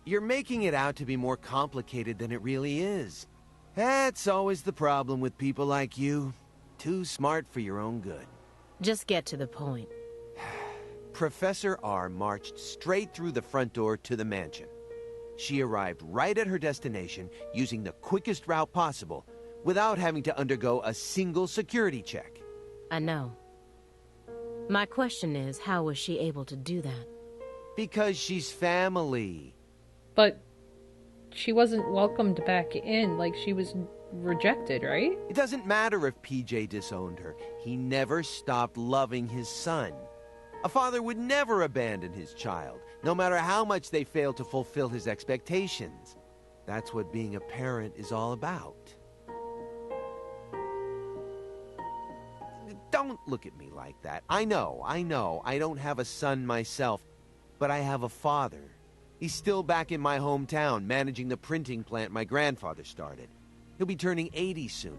You're making it out to be more complicated than it really is. That's always the problem with people like you. Too smart for your own good. Just get to the point. Professor R marched straight through the front door to the mansion. She arrived right at her destination using the quickest route possible without having to undergo a single security check. I know. My question is, how was she able to do that? Because she's family. But she wasn't welcomed back in, like she was rejected, right? It doesn't matter if PJ disowned her. He never stopped loving his son. A father would never abandon his child, no matter how much they failed to fulfill his expectations. That's what being a parent is all about. Don't look at me like that. I know, I don't have a son myself, but I have a father. He's still back in my hometown, managing the printing plant my grandfather started. He'll be turning 80 soon.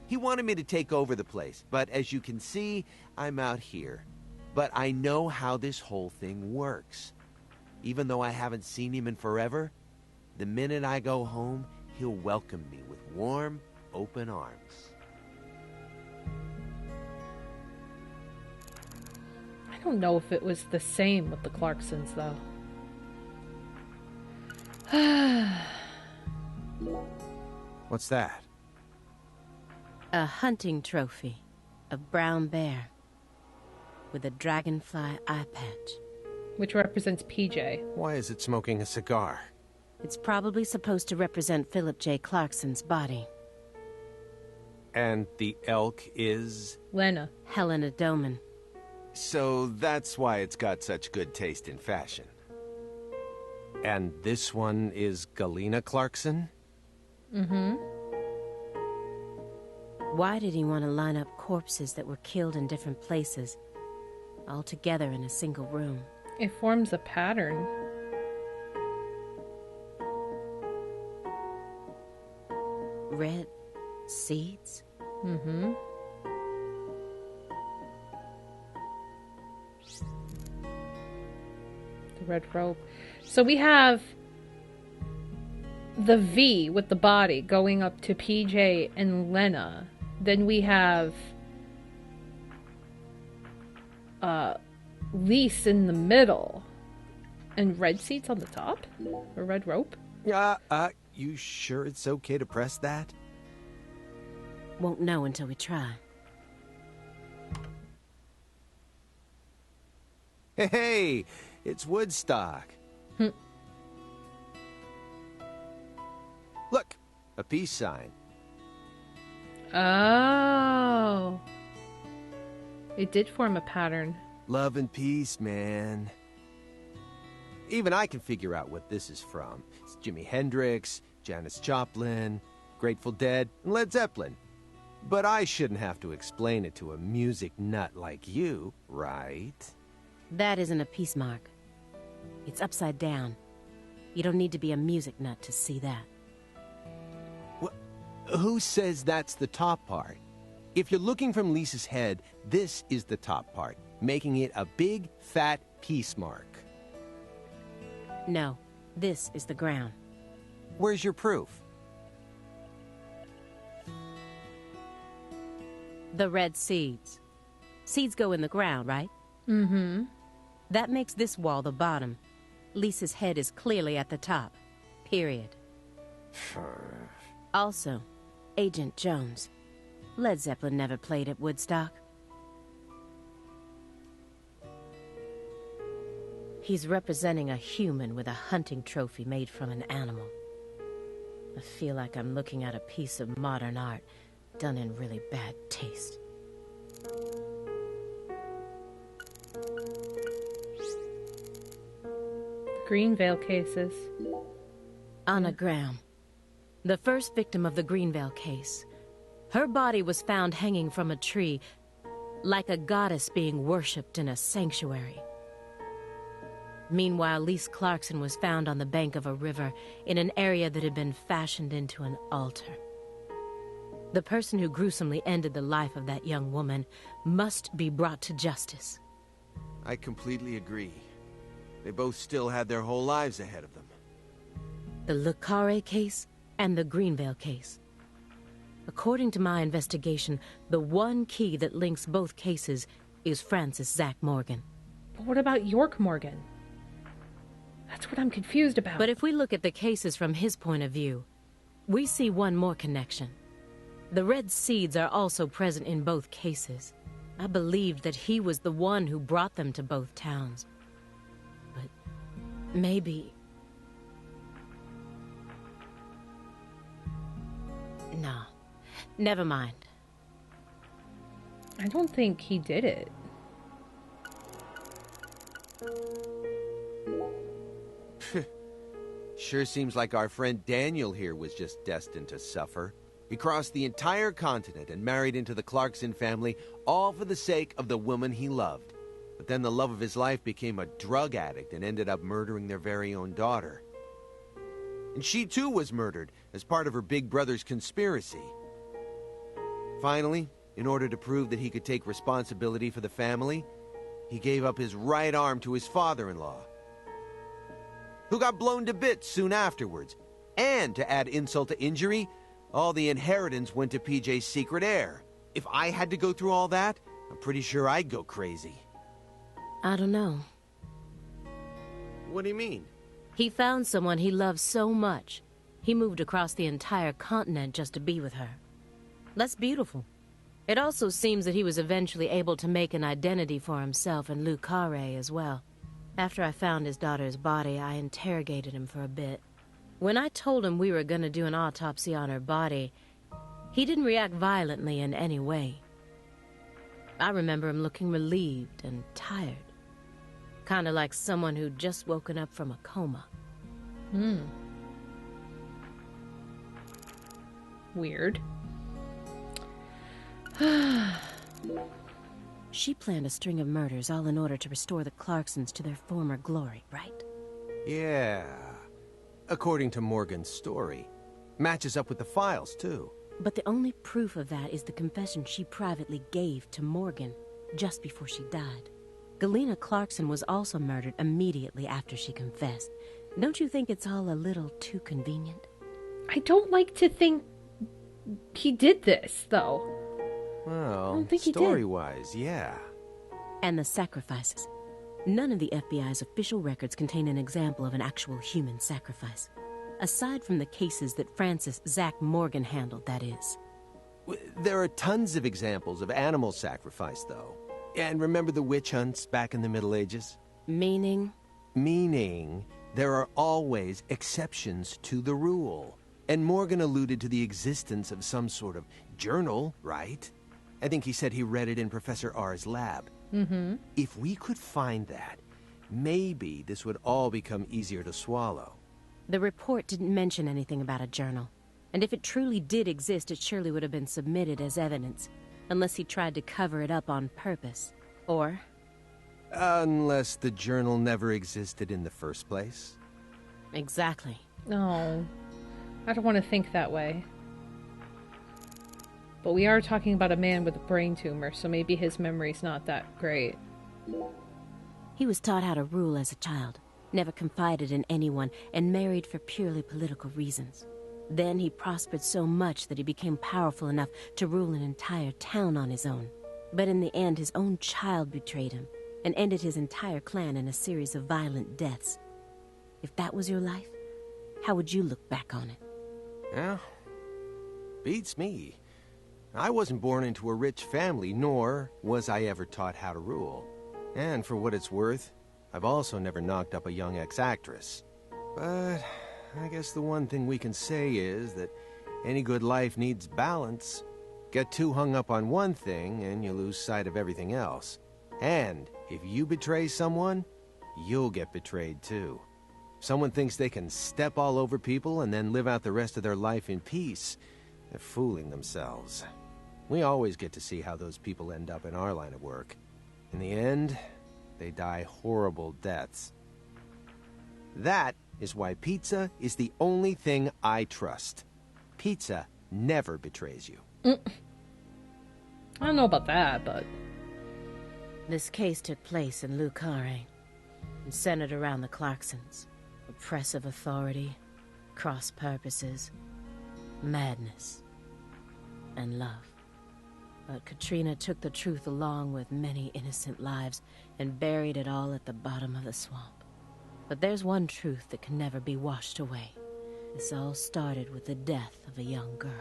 He wanted me to take over the place, but as you can see, I'm out here. But I know how this whole thing works. Even though I haven't seen him in forever, the minute I go home, he'll welcome me with warm, open arms. I don't know if it was the same with the Clarksons, though. What's that? A hunting trophy. A brown bear. With a dragonfly eye patch. Which represents PJ. Why is it smoking a cigar? It's probably supposed to represent Philip J. Clarkson's body. And the elk is? Lena. Helena Doman. So that's why it's got such good taste in fashion. And this one is Galena Clarkson? Mm-hmm. Why did he want to line up corpses that were killed in different places, all together in a single room? It forms a pattern. Red seeds? Mm-hmm. The red rope. So we have the V with the body going up to PJ and Lena. Then we have Lise in the middle. And red seats on the top? Or red rope? You sure it's okay to press that? Won't know until we try. Hey, it's Woodstock. Look, a peace sign. Oh. It did form a pattern. Love and peace, man. Even I can figure out what this is from. It's Jimi Hendrix, Janis Joplin, Grateful Dead, and Led Zeppelin. But I shouldn't have to explain it to a music nut like you, right? That isn't a peace mark. It's upside down. You don't need to be a music nut to see that. Who says that's the top part? If you're looking from Lisa's head, this is the top part, making it a big, fat peace mark. No, this is the ground. Where's your proof? The red seeds. Seeds go in the ground, right? Mm-hmm. That makes this wall the bottom. Lisa's head is clearly at the top. Period. Also, Agent Jones. Led Zeppelin never played at Woodstock. He's representing a human with a hunting trophy made from an animal. I feel like I'm looking at a piece of modern art done in really bad taste. Greenvale cases. Anna Graham, the first victim of the Greenvale case. Her body was found hanging from a tree, like a goddess being worshipped in a sanctuary. Meanwhile, Lise Clarkson was found on the bank of a river in an area that had been fashioned into an altar. The person who gruesomely ended the life of that young woman must be brought to justice. I completely agree. They both still had their whole lives ahead of them. The Le Carré case and the Greenvale case. According to my investigation, the one key that links both cases is Francis Zach Morgan. But what about York Morgan? That's what I'm confused about. But if we look at the cases from his point of view, we see one more connection. The red seeds are also present in both cases. I believed that he was the one who brought them to both towns. But maybe... No. Never mind. I don't think he did it. Sure seems like our friend Daniel here was just destined to suffer. He crossed the entire continent and married into the Clarkson family, all for the sake of the woman he loved. But then the love of his life became a drug addict and ended up murdering their very own daughter. And she too was murdered as part of her big brother's conspiracy. Finally, in order to prove that he could take responsibility for the family, he gave up his right arm to his father-in-law, who got blown to bits soon afterwards. And to add insult to injury, all the inheritance went to PJ's secret heir. If I had to go through all that, I'm pretty sure I'd go crazy. I don't know. What do you mean? He found someone he loved so much, he moved across the entire continent just to be with her. That's beautiful. It also seems that he was eventually able to make an identity for himself and Le Carré as well. After I found his daughter's body, I interrogated him for a bit. When I told him we were going to do an autopsy on her body, he didn't react violently in any way. I remember him looking relieved and tired. Kind of like someone who'd just woken up from a coma. Weird. She planned a string of murders all in order to restore the Clarksons to their former glory, right? Yeah. According to Morgan's story. Matches up with the files, too. But the only proof of that is the confession she privately gave to Morgan just before she died. Galena Clarkson was also murdered immediately after she confessed. Don't you think it's all a little too convenient? I don't like to think he did this, though. Well, I don't think he did. story-wise, yeah. And the sacrifices. None of the FBI's official records contain an example of an actual human sacrifice. Aside from the cases that Francis Zach Morgan handled, that is. There are tons of examples of animal sacrifice, though. And remember the witch hunts back in the Middle Ages? Meaning? Meaning, there are always exceptions to the rule. And Morgan alluded to the existence of some sort of journal, right? I think he said he read it in Professor R's lab. Mm-hmm. If we could find that, maybe this would all become easier to swallow. The report didn't mention anything about a journal. And if it truly did exist, it surely would have been submitted as evidence. Unless he tried to cover it up on purpose. Or Unless the journal never existed in the first place. Exactly. No, I don't want to think that way. But we are talking about a man with a brain tumor, so maybe his memory's not that great. He was taught how to rule as a child, never confided in anyone, and married for purely political reasons. Then he prospered so much that he became powerful enough to rule an entire town on his own. But in the end, his own child betrayed him and ended his entire clan in a series of violent deaths. If that was your life, how would you look back on it? Well, beats me. I wasn't born into a rich family, nor was I ever taught how to rule. And for what it's worth, I've also never knocked up a young ex-actress. But I guess the one thing we can say is that any good life needs balance. Get too hung up on one thing, and you lose sight of everything else. And if you betray someone, you'll get betrayed too. If someone thinks they can step all over people and then live out the rest of their life in peace, they're fooling themselves. We always get to see how those people end up in our line of work. In the end, they die horrible deaths. That is why pizza is the only thing I trust. Pizza never betrays you. I don't know about that, but... This case took place in Lucare and centered around the Clarksons. Oppressive authority, cross purposes, madness, and love. But Katrina took the truth along with many innocent lives and buried it all at the bottom of the swamp. But there's one truth that can never be washed away. This all started with the death of a young girl.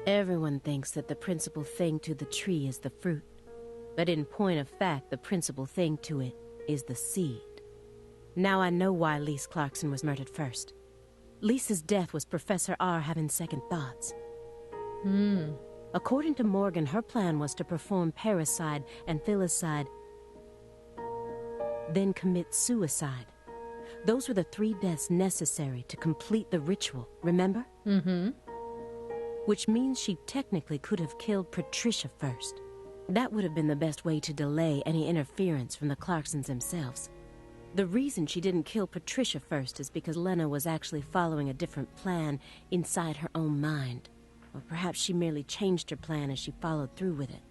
Everyone thinks that the principal thing to the tree is the fruit. But in point of fact, the principal thing to it is the seed. Now I know why Lise Clarkson was murdered first. Lisa's death was Professor R having second thoughts. According to Morgan, her plan was to perform parricide and filicide, then commit suicide. Those were the 3 deaths necessary to complete the ritual, remember? Which means she technically could have killed Patricia first. That would have been the best way to delay any interference from the Clarksons themselves. The reason she didn't kill Patricia first is because Lena was actually following a different plan inside her own mind. Or perhaps she merely changed her plan as she followed through with it.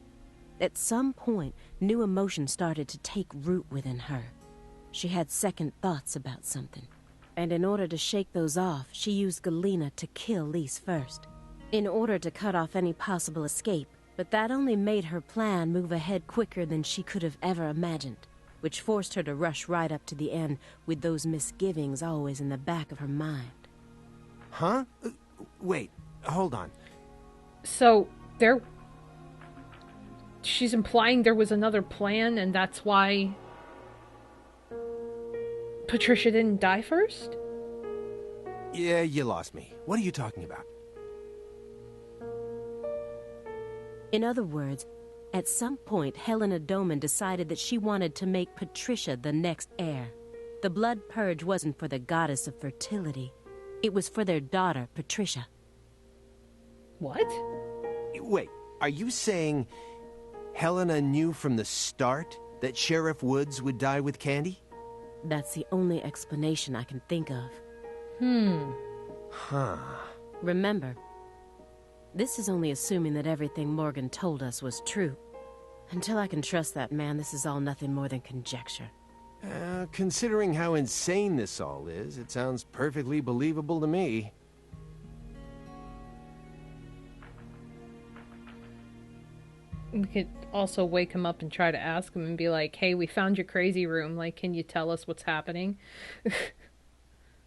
At some point, new emotions started to take root within her. She had second thoughts about something. And in order to shake those off, she used Galena to kill Lise first, in order to cut off any possible escape. But that only made her plan move ahead quicker than she could have ever imagined, which forced her to rush right up to the end with those misgivings always in the back of her mind. Huh? Wait, hold on. So, she's implying there was another plan, and that's why Patricia didn't die first? Yeah, you lost me. What are you talking about? In other words, at some point, Helena Doman decided that she wanted to make Patricia the next heir. The blood purge wasn't for the goddess of fertility. It was for their daughter, Patricia. What? Wait, are you saying Helena knew from the start that Sheriff Woods would die with Candy? That's the only explanation I can think of. Huh. Remember, this is only assuming that everything Morgan told us was true. Until I can trust that man, this is all nothing more than conjecture. Considering how insane this all is, it sounds perfectly believable to me. We could also wake him up and try to ask him and be like, hey, we found your crazy room. Like, can you tell us what's happening?